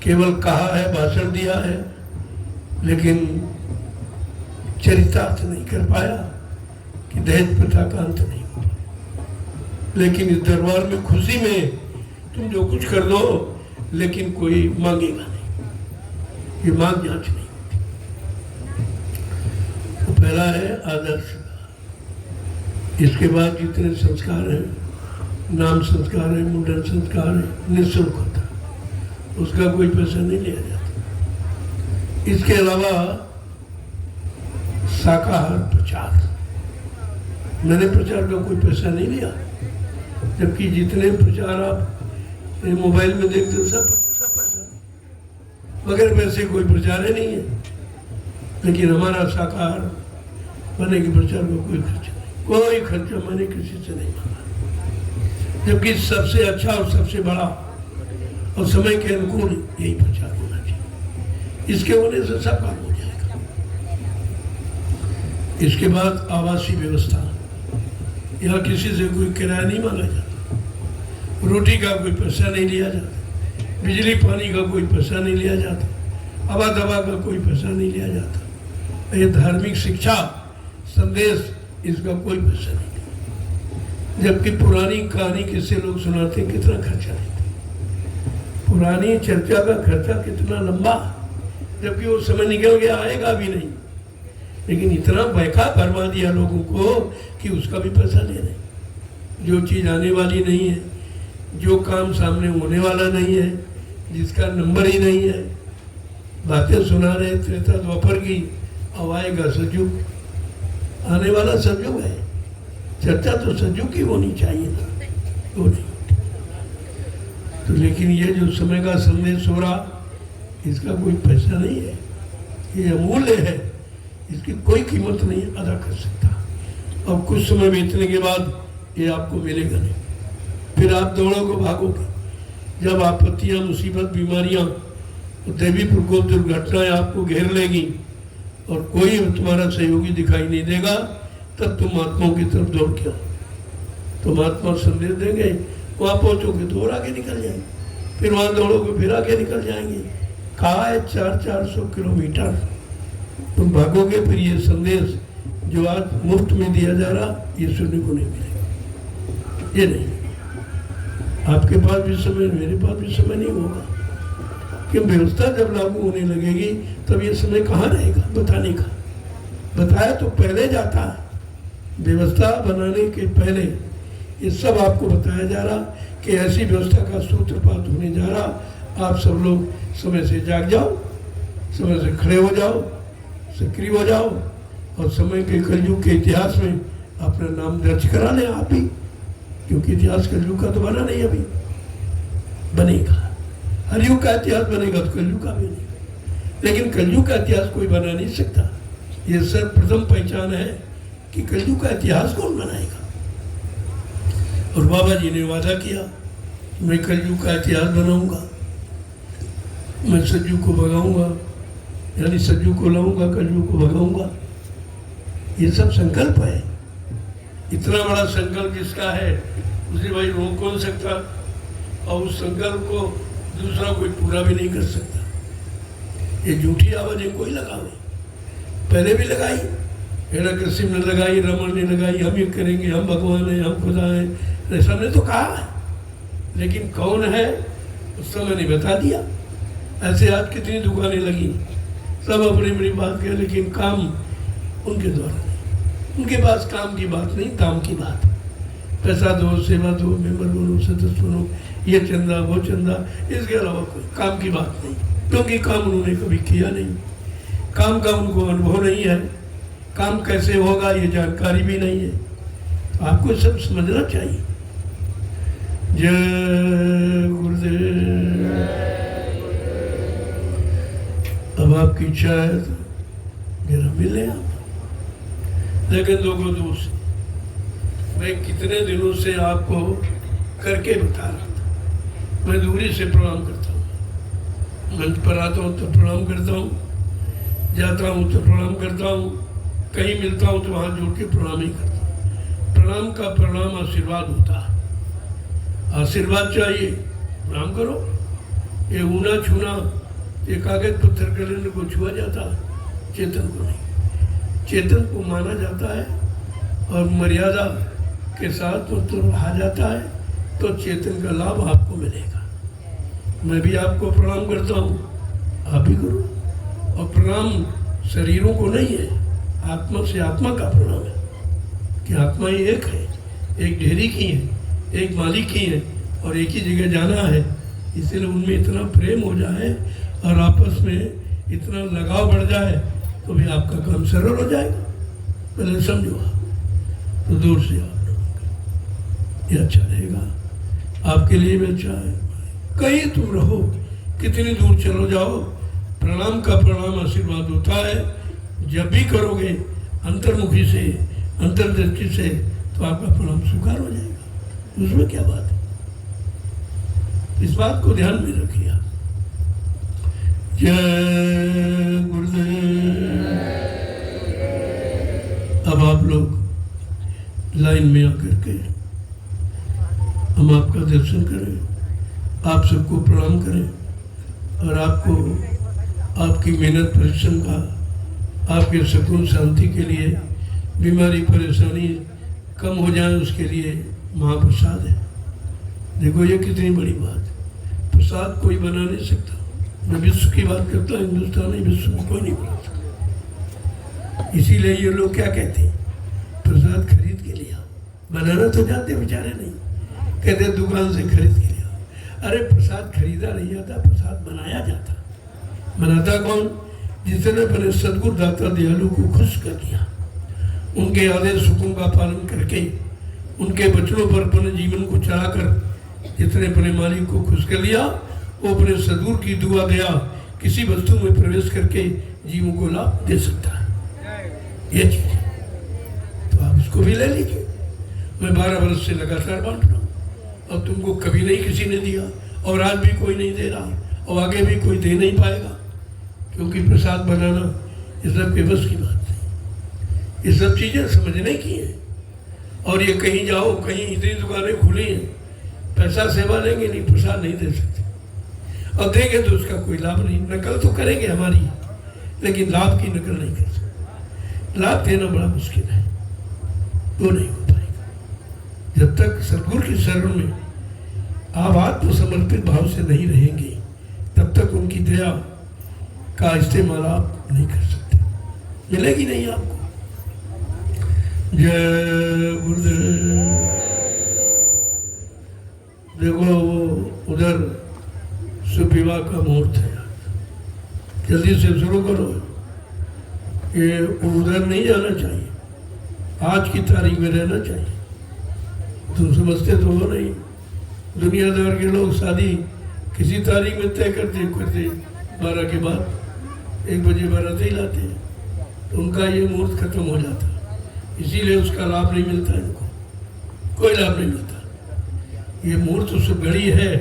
केवल कहा है, भाषण दिया है, लेकिन चरितार्थ नहीं कर पाया कि दहेज प्रथा का अंत नहीं हो। लेकिन इस दरबार में खुशी में तुम जो कुछ कर दो, लेकिन कोई मांगेगा नहीं, ये मांग जांच नहीं होती। तो पहला है आदर्श, इसके बाद जितने संस्कार हैं, नाम संस्कार है, मुंडन संस्कार है, निःशुल्क होता है, उसका कोई पैसा नहीं लिया जाता। इसके अलावा शाकाहार प्रचार, मैंने प्रचार का कोई पैसा नहीं लिया, जबकि जितने प्रचार आप मोबाइल में देखते हो सब पैसा, मगर वैसे कोई प्रचार ही नहीं है। लेकिन हमारा शाकाहार बने के प्रचार का कोई खर्चा नहीं, कोई खर्चा मैंने किसी से नहीं मांगा, जबकि सबसे अच्छा और सबसे बड़ा और समय के अनुकूल यही प्रचार होना चाहिए। इसके होने से सब काम हो जाएगा। इसके बाद आवासीय व्यवस्था, यहाँ किसी से कोई किराया नहीं मांगा जाता, रोटी का कोई पैसा नहीं लिया जाता, बिजली पानी का कोई पैसा नहीं लिया जाता, हवा दवा का कोई पैसा नहीं लिया जाता। ये धार्मिक शिक्षा संदेश, इसका कोई पैसा नहीं। जबकि पुरानी कहानी किससे लोग सुनाते हैं, कितना खर्चा लेते, पुरानी चर्चा का खर्चा कितना लंबा, जबकि वो समय निकल गया, आएगा भी नहीं। लेकिन इतना बैका करवा दिया लोगों को कि उसका भी पैसा ले रहे, जो चीज़ आने वाली नहीं है, जो काम सामने होने वाला नहीं है, जिसका नंबर ही नहीं है। बातें सुना रहे त्रेता द्वापर की, अब आएगा सतयुग, आने वाला सतयुग है, चर्चा तो सतयुग की होनी चाहिए ना, वो नहीं। तो लेकिन ये जो समय का संदेश हो रहा, इसका कोई पैसा नहीं है, ये अमूल्य है, इसकी कोई कीमत नहीं अदा कर सकता। और कुछ समय बीतने के बाद ये आपको मिलेगा नहीं, फिर आप दौड़ोगे भागोगे। जब आपत्तियां, मुसीबत, बीमारियां, देवी प्रकोप, दुर्घटनाएं आपको घेर लेगी और कोई तुम्हारा सहयोगी दिखाई नहीं देगा, तब तुम महात्माओं की तरफ दौड़ के आओ। तो महात्मा संदेश देंगे, वहाँ पहुँचोगे तो और आगे निकल जाएंगे, फिर वहाँ दौड़ोगे फिर आगे निकल जाएंगे। कहा है 400-400 किलोमीटर तुम भागोगे फिर ये संदेश जो आज मुफ्त में दिया जा रहा ये सुनने को नहीं मिलेगा। ये नहीं, आपके पास भी समय, मेरे पास भी समय नहीं होगा कि व्यवस्था जब लागू होने लगेगी तब ये समय कहाँ रहेगा बताने का। बताया तो पहले जाता है, व्यवस्था बनाने के पहले ये सब आपको बताया जा रहा कि ऐसी व्यवस्था का सूत्रपात होने जा रहा। आप सब लोग समय से जाग जाओ, समय से खड़े हो जाओ, सक्रिय हो जाओ और समय के कलयुग के इतिहास में अपना नाम दर्ज करा लें आप ही, क्योंकि इतिहास कलयुग का तो बना नहीं, अभी बनेगा। हर युग का इतिहास बनेगा तो कलयुग का भी नहीं, लेकिन कलयुग का इतिहास कोई बना नहीं सकता। ये सर्वप्रथम पहचान है कि कलयुग का इतिहास कौन बनाएगा। और बाबा जी ने वादा किया मैं कलयुग का इतिहास बनाऊंगा, मैं सज्जू को भगाऊंगा, यानी सज्जू को लाऊंगा, कलयुग को भगाऊंगा। ये सब संकल्प है। इतना बड़ा संकल्प जिसका है उसे भाई रोक कौन सकता, और उस संकल्प को दूसरा कोई पूरा भी नहीं कर सकता। ये झूठी आवाजें कोई लगावे, पहले भी लगाई, हिरण्यकशिप ने लगाई, रमन ने लगाई, हम ये करेंगे, हम भगवान हैं, हम खुदा हैं, सबने तो कहा है, लेकिन कौन है उस समय नहीं बता दिया। ऐसे आज कितनी दुकानें लगी, सब अपनी अपनी बात करें, लेकिन काम उनके द्वारा नहीं। उनके पास काम की बात नहीं, दाम की बात। पैसा दो, सेवा दो, मेंबर बनो, सदस्य बनो, ये चंदा वो चंदा, इसके अलावा कोई काम की बात नहीं, क्योंकि काम उन्होंने कभी किया नहीं, काम का उनको अनुभव नहीं है, काम कैसे होगा ये जानकारी भी नहीं है। तो आपको सब समझना चाहिए। जय गुरुदेव। अब आपकी इच्छा है जरा मिले आप, लेकिन लोगों दोस्त मैं कितने दिनों से आपको करके बता रहा था। मैं दूरी से प्रणाम करता हूँ, मंच पर आता हूँ तो प्रणाम करता हूँ, जाता हूँ तो प्रणाम करता हूँ, कहीं मिलता हूँ तो हाथ जोड़ के प्रणाम ही करता हूँ। प्रणाम का प्रणाम आशीर्वाद होता है, आशीर्वाद चाहिए, प्रणाम करो। ये ऊना छूना, ये कागज पत्थर कैलेंडर को छुआ जाता है, चेतन को नहीं। चेतन को माना जाता है और मर्यादा के साथ तो रहा जाता है, तो चेतन का लाभ आपको मिलेगा। मैं भी आपको प्रणाम करता हूँ, आप भी करो। और प्रणाम शरीरों को नहीं है, आत्मा से आत्मा का प्रणाम है कि आत्मा ही एक है, एक ढेरी की है, एक मालिक की है और एक ही जगह जाना है। इसलिए उनमें इतना प्रेम हो जाए और आपस में इतना लगाव बढ़ जाए तो भी आपका काम सरल हो जाएगा। पहले समझो आप, तो दूर से आप लोगों ये अच्छा रहेगा, आपके लिए भी अच्छा है। कहीं तुम रहो, कितनी दूर चलो जाओ, प्रणाम का प्रणाम आशीर्वाद होता है। जब भी करोगे अंतर्मुखी से, अंतर्दृष्टि से, तो आपका प्रणाम स्वीकार हो जाएगा। उसमें क्या बात है, इस बात को ध्यान में रखिए। जय गुरुदेव। अब आप लोग लाइन में आकर के हम आपका दर्शन करें, आप सबको प्रणाम करें और आपको आपकी मेहनत परिश्रम का, आपके सुकून शांति के लिए, बीमारी परेशानी कम हो जाए उसके लिए महाप्रसाद है। देखो ये कितनी बड़ी बात है, प्रसाद कोई बना नहीं सकता। मैं विश्व की बात करता हूँ, हिंदुस्तान नहीं, विश्व में कोई नहीं बना सकता। इसीलिए ये लोग क्या कहते हैं, प्रसाद खरीद के लिया। बनाना तो जानते बेचारे नहीं, कहते दुकान से खरीद के लिया। अरे प्रसाद खरीदा नहीं जाता, प्रसाद बनाया जाता। बनाता कौन, जिसने अपने सदगुरु दाता दयालु को खुश कर दिया, उनके आदेश हुक्म का पालन करके, उनके वचनों पर अपने जीवन को चलाकर जितने अपने मालिक को खुश कर लिया, वो अपने सदगुरु की दुआ दया किसी वस्तु में प्रवेश करके जीवों को लाभ दे सकता है। ये चीज तो आप इसको भी ले लीजिए। मैं 12 वर्ष से लगातार बांट रहा हूँ और तुमको कभी नहीं किसी ने दिया और आज भी कोई नहीं दे रहा और आगे भी कोई दे नहीं पाएगा, क्योंकि प्रसाद बनाना ये सब के बस की बात नहीं। ये सब चीज़ें समझने की हैं। और ये कहीं जाओ, कहीं इतनी दुकानें खुली हैं, पैसा सेवा लेंगे नहीं, प्रसाद नहीं दे सकते, और देंगे तो उसका कोई लाभ नहीं। नकल तो करेंगे हमारी, लेकिन लाभ की नकल नहीं कर सकते। लाभ देना बड़ा मुश्किल है, वो नहीं हो पाएगा। जब तक सदगुरु के शरण में आप आत्मसमर्पित भाव से नहीं रहेंगे, तब तक उनकी दया का इस्तेमाल आप नहीं कर सकते, मिलेगी नहीं आपको। जय गुरुदेव। देखो वो उधर सुविवाह का मुहूर्त है, जल्दी से शुरू करो। ये उधर नहीं जाना चाहिए, आज की तारीख में रहना चाहिए। तुम समझते तो हो नहीं, दुनियादार के लोग शादी किसी तारीख में तय करते 12 के बाद 1 बजे बारात ही लाते हैं, तो उनका ये मुहूर्त खत्म हो जाता, इसीलिए उसका लाभ नहीं मिलता इनको, कोई लाभ नहीं मिलता। ये मुहूर्त उस घड़ी है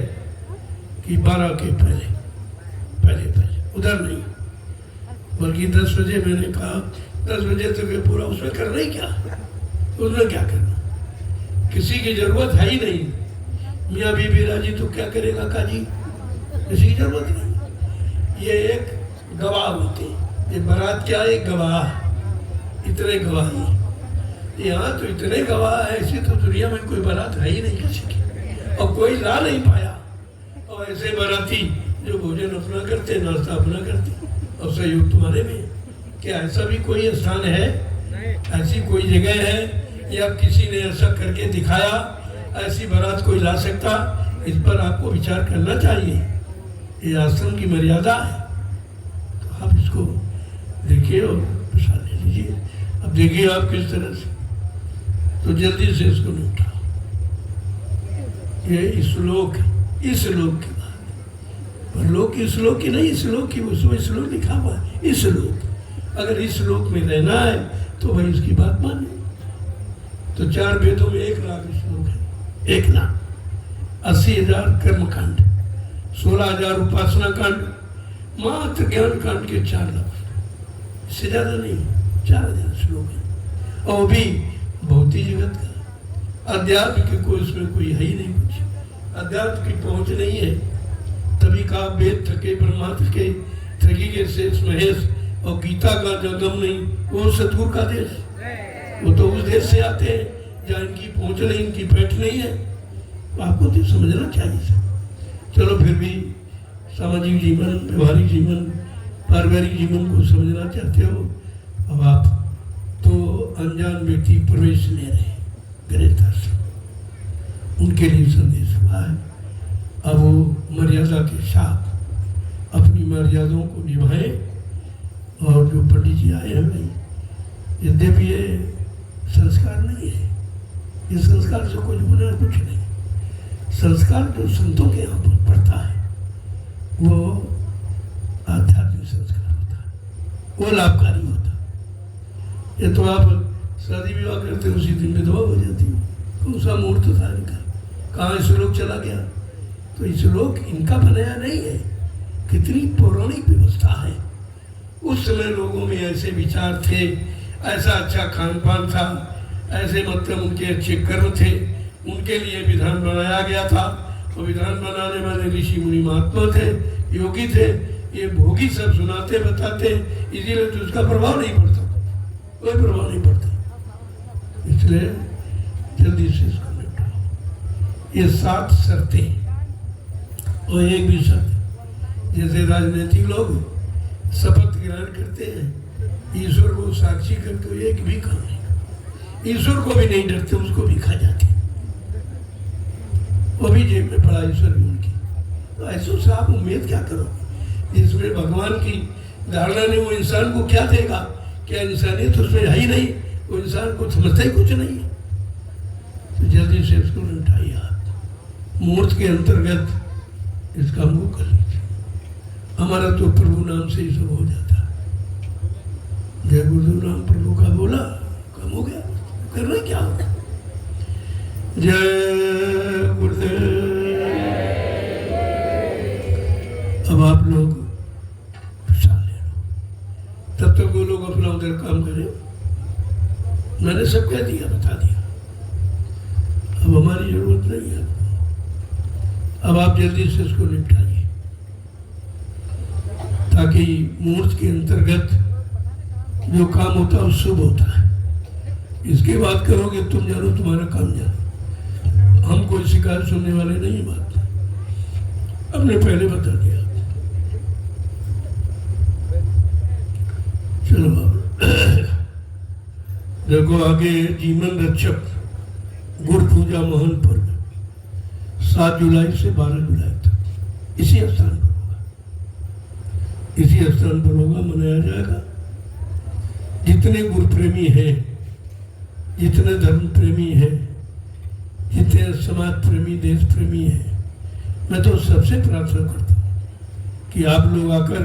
कि 12 के पहले उधर नहीं, बल्कि 10 बजे मैंने कहा 10 बजे तक ये पूरा, उसमें करना ही क्या, उसमें क्या करना, किसी की जरूरत है ही नहीं। मियाँ बीबी राजी तो क्या करेगा काजी, किसी की जरूरत नहीं। ये एक गवाह होते, ये बारात क्या है, गवाह, इतने गवाही। यहाँ तो इतने गवाह है, ऐसी तो दुनिया में कोई बारात है ही नहीं किसी की, और कोई ला नहीं पाया। और ऐसे बाराती जो भोजन अपना करते, नाश्ता अपना करते, और सहयोग तुम्हारे में। क्या ऐसा भी कोई स्थान है, ऐसी कोई जगह है, या किसी ने ऐसा करके दिखाया, ऐसी बारात कोई ला सकता? इस पर आपको विचार करना चाहिए। ये आश्रम की मर्यादा है, तो आप इसको देखिए और प्रसाद ले लीजिए। अब देखिए आप किस तरह से, तो जल्दी से इसको निपटाओ। ये श्लोक की बात, पर लोक की श्लोक की नहीं, श्लोक की उसमें श्लोक लिखा हुआ है। इस श्लोक, अगर इस श्लोक में रहना है तो भाई इसकी बात माने। तो 4 वेदों में 1 लाख श्लोक है, 1 लाख 80,000 कर्मकांड, 16,000 उपासना कांड, मात्र ज्ञान कांड के 4 लाख, इससे ज्यादा नहीं, 4,000 श्लोक है। और भी भौतिक जगत का, अध्यात्म की कोई उसमें कोई है ही नहीं, कुछ अध्यात्म की पहुंच नहीं है। तभी का वेद थके ब्रह्मा थके, थकी के शेष महेश, और गीता का जगम नहीं, वो सतगुरु का देश, वो तो उस देश से आते हैं जहाँ इनकी पहुंच नहीं, इनकी बैठ नहीं है। तो आपको तो समझना चाहिए। चलो फिर भी सामाजिक जीवन, व्यवहारिक जीवन, पारिवारिक जीवन को समझना चाहते हो, अब आप तो अनजान व्यक्ति प्रवेश ले रहे गृहस्थ से, उनके लिए संदेश हुआ है। अब वो मर्यादा के साथ अपनी मर्यादाओं को निभाएं। और जो पंडित जी आए हैं भाई, यद्यपि ये संस्कार नहीं है, ये संस्कार से कुछ बना कुछ नहीं। संस्कार जो संतों के यहाँ पर पड़ता है वो आध्यात्मिक संस्कार होता है, वो लाभकारी होता है। ये तो आप शादी विवाह करते उसी दिन विधवा हो जाती है, कौन सा मुहूर्त था इनका, कहाँ श्लोक चला गया। तो श्लोक इनका बनाया नहीं है, कितनी पौराणिक व्यवस्था है। उस समय लोगों में ऐसे विचार थे, ऐसा अच्छा खान पान था, ऐसे मतलब उनके अच्छे कर्म थे, उनके लिए विधान बनाया गया था। और विधान बनाने वाले ऋषि मुनि महात्मा थे, योगी थे, ये भोगी सब सुनाते बताते, इसीलिए तो उसका प्रभाव नहीं पड़ता, कोई प्रभाव नहीं पड़ता। इसलिए जल्दी से इसको निपटाओ। ये 7 शर्तें, और एक भी शर्त, जैसे राजनीतिक लोग शपथ ग्रहण करते हैं, ईश्वर को साक्षी करके एक भी काम नहीं, ईश्वर को भी नहीं डरते, उसको भी खा जाते, वो भी जेब में पड़ा ईश्वर भी उनकी। तो ऐसे से आप उम्मीद क्या करोगे, जिसमें भगवान की धारणा ने वो इंसान को क्या देगा, क्या इंसानियत उसमें है ही नहीं, वो इंसान को समझता ही कुछ नहीं है। तो जल्दी से इसको निपटाइए आप, मुहूर्त के अंतर्गत इस काम को कर लीजिए। हमारा तो प्रभु नाम से ही सब हो जाता है। जय गुरुदेव नाम प्रभु का बोला, काम हो गया, करना क्या होगा। जय गुरुदेव। अब आप लोग प्रसाद ले लो, तब तक वो लोग अपना उधर काम करें। मैंने सब कह दिया, बता दिया, अब हमारी जरूरत नहीं है। अब आप जल्दी से इसको निपटाइए, ताकि मुहूर्त के अंतर्गत जो काम होता है वो शुभ होता है। इसके बाद करोगे तुम जानो तुम्हारा काम जानो, हम कोई शिकायत सुनने वाले नहीं। बात हमने पहले बता दिया। चलो देखो आगे जीवन रक्षक गुरु पूजा महान पर्व 7 जुलाई से 12 जुलाई तक इसी स्थान पर होगा, इसी स्थान पर होगा, मनाया जाएगा। जितने गुरु प्रेमी हैं, जितने धर्म प्रेमी हैं, जितने समाज प्रेमी, देश प्रेमी हैं, मैं तो सबसे प्रार्थना करता हूँ कि आप लोग आकर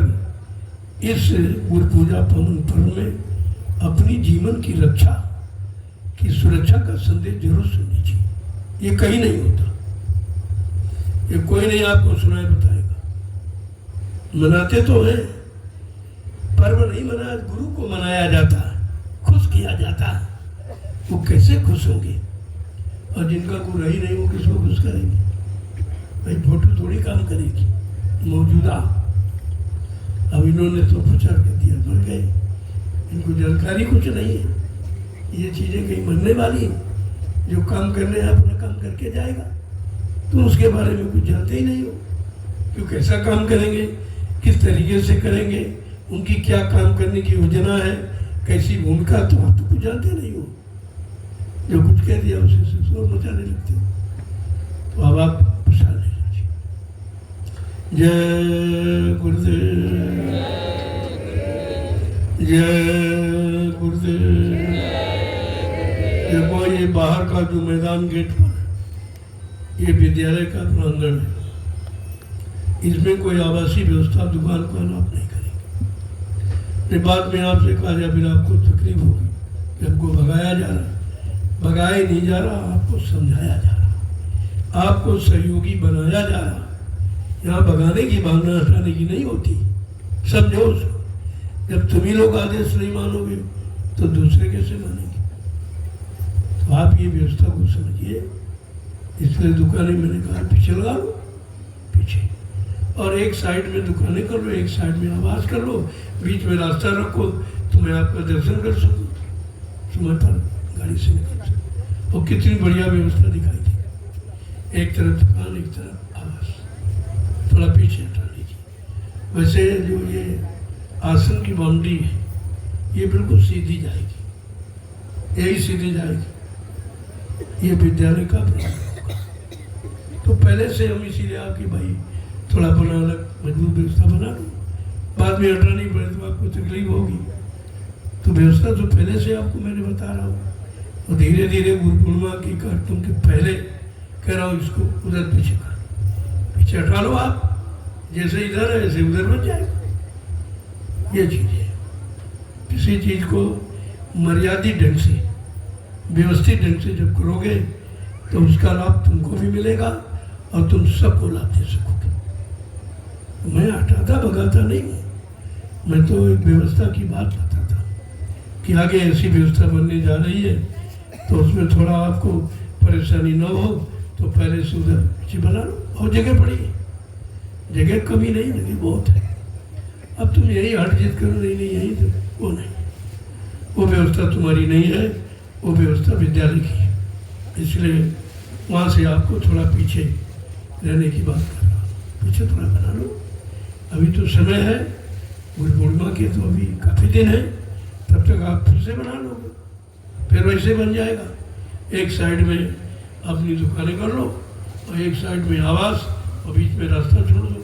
इस गुरु पूजा पावन पर्व में अपनी जीवन की रक्षा की सुरक्षा का संदेश जरूर सुननी चाहिए। ये कहीं नहीं होता, ये कोई नहीं आपको सुनाए बताएगा। मनाते तो हैं, पर्व नहीं मनाया, गुरु को मनाया जाता है, खुश किया जाता है। वो कैसे खुश होंगे? और जिनका गुरु ही नहीं वो किसको खुश करेंगे? भाई फोटो थोड़ी काम करेगी मौजूदा। अब इन्होंने तो प्रचार कर दिया, मर गए, इनको जानकारी कुछ नहीं है। ये चीज़ें कहीं मरने वाली हैं। जो काम करने है अपना काम करके जाएगा, तो उसके बारे में कुछ जानते ही नहीं हो। क्यों, कैसा काम करेंगे, किस तरीके से करेंगे, उनकी क्या काम करने की योजना है, कैसी भूमिका, तो आप तो कुछ जानते नहीं हो। जो कुछ कह दिया उसे शोर मचाने लगते हो। तो अब आप प्रसाद ले लीजिए। जय गुरुदेव, जय गुरुदेव। देखो ये बाहर का जो मैदान गेट पर ये विद्यालय का प्रांगण है, इसमें कोई आवासीय व्यवस्था दुकान को अलाप नहीं करेंगे। बाद में आपसे कहा जाए फिर आपको तकलीफ होगी कि हमको भगाया जा रहा है। भगाया नहीं जा रहा, आपको समझाया जा रहा, आपको सहयोगी बनाया जा रहा। यहाँ भगाने की भावना हटाने की नहीं होती, समझो उसको। जब तुम्ही लोग आदेश नहीं मानोगे तो दूसरे कैसे मानेंगे? तो आप ये व्यवस्था को समझिए। इसलिए दुकानें मैंने कहा पीछे लगा लो, पीछे, और एक साइड में दुकानें कर लो, एक साइड में आवाज कर लो, बीच में रास्ता रखो तो मैं आपका दर्शन कर सकूँ, समय पर गाड़ी से निकल सकूँ। और कितनी बढ़िया व्यवस्था दिखाई दी। एक तरफ दुकान, एक तरफ आवास। थोड़ा पीछे हटा लीजिए। वैसे जो ये आसन की बाउंड्री है ये बिल्कुल सीधी जाएगी, यही सीधी जाएगी। ये विद्यालय का प्लान होगा। तो पहले से हम इसीलिए आपकी भाई थोड़ा बना अलग मजबूत व्यवस्था बना लो, बाद में हटानी पड़े तो आपको तकलीफ होगी। तो व्यवस्था तो पहले से आपको मैंने बता रहा हूँ। और धीरे धीरे गुरु पूर्णिमा की कार्यक्रम के पहले कह रहा हूँ इसको उधर पीछे कर, पीछे हटा लो आप। जैसे इधर है ऐसे उधर बच जाएगा। ये चीज़ है, किसी चीज़ को मर्यादित ढंग से, व्यवस्थित ढंग से जब करोगे तो उसका लाभ तुमको भी मिलेगा और तुम सबको लाभ दे सकोगे। मैं हटाता भगाता नहीं हूँ, मैं तो एक व्यवस्था की बात बताता कि आगे ऐसी व्यवस्था बनने जा रही है तो उसमें थोड़ा आपको परेशानी न हो तो पहले से उधर पीछे बना लो। और जगह पड़ी है, जगह कमी नहीं, जगह बहुत है। अब तुम यही हट जिद करो, नहीं नहीं यही तो, वो नहीं, वो व्यवस्था तुम्हारी नहीं है, वो व्यवस्था विद्यालय की है। इसलिए वहाँ से आपको थोड़ा पीछे रहने की बात कर रहा हूँ, पीछे थोड़ा बना लो। अभी तो समय है, गुरु पूर्णिमा के तो अभी काफ़ी दिन है, तब तक आप फिर से बना लोगे, फिर वैसे बन जाएगा। एक साइड में अपनी दुकानें कर लो और एक साइड में आवास और बीच में रास्ता छोड़ दो।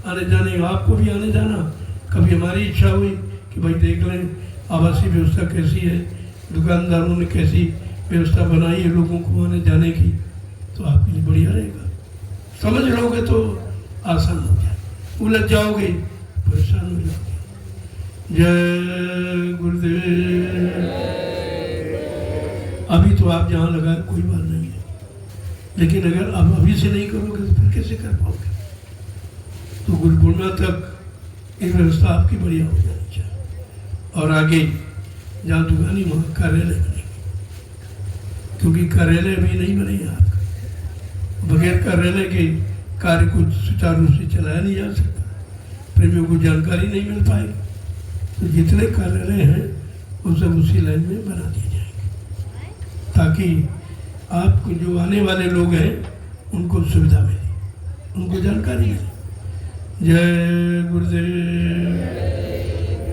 आने जाने, आपको भी आने जाना, कभी हमारी इच्छा हुई कि भाई देख लें आवासीय व्यवस्था कैसी है, दुकानदारों ने कैसी व्यवस्था बनाई है लोगों को आने जाने की, तो आपके लिए बढ़िया रहेगा। समझ लोगे तो आसान हो जाए, उलझ जाओगे परेशान हो जाओगे। जय गुरुदेव। अभी तो आप जहाँ लगाए कोई बात नहीं है, लेकिन अगर आप अभी से नहीं करोगे तो फिर कैसे कर पाओगे? तो गुरु पूर्णिमा तक ये व्यवस्था आपकी बढ़िया हो जानी चाहिए। और आगे जहाँ दुकानी वहाँ कार्यालय बनेगी, क्योंकि कार्यालय भी नहीं बनेगा आपका। बगैर कार्यालय के कार्य को सुचारू रूप से चलाया नहीं जा सकता। प्रेमियों को जानकारी नहीं मिल पाएगी। तो जितने कार्यालय हैं वो सब उसी लाइन में बना दिए जाएंगे, ताकि आपको जो आने वाले लोग हैं उनको सुविधा मिले, उनको जानकारी मिले। जय गुरुदेव।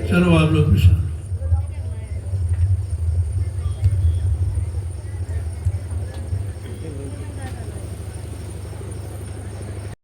चलो आप लोग विश्राम।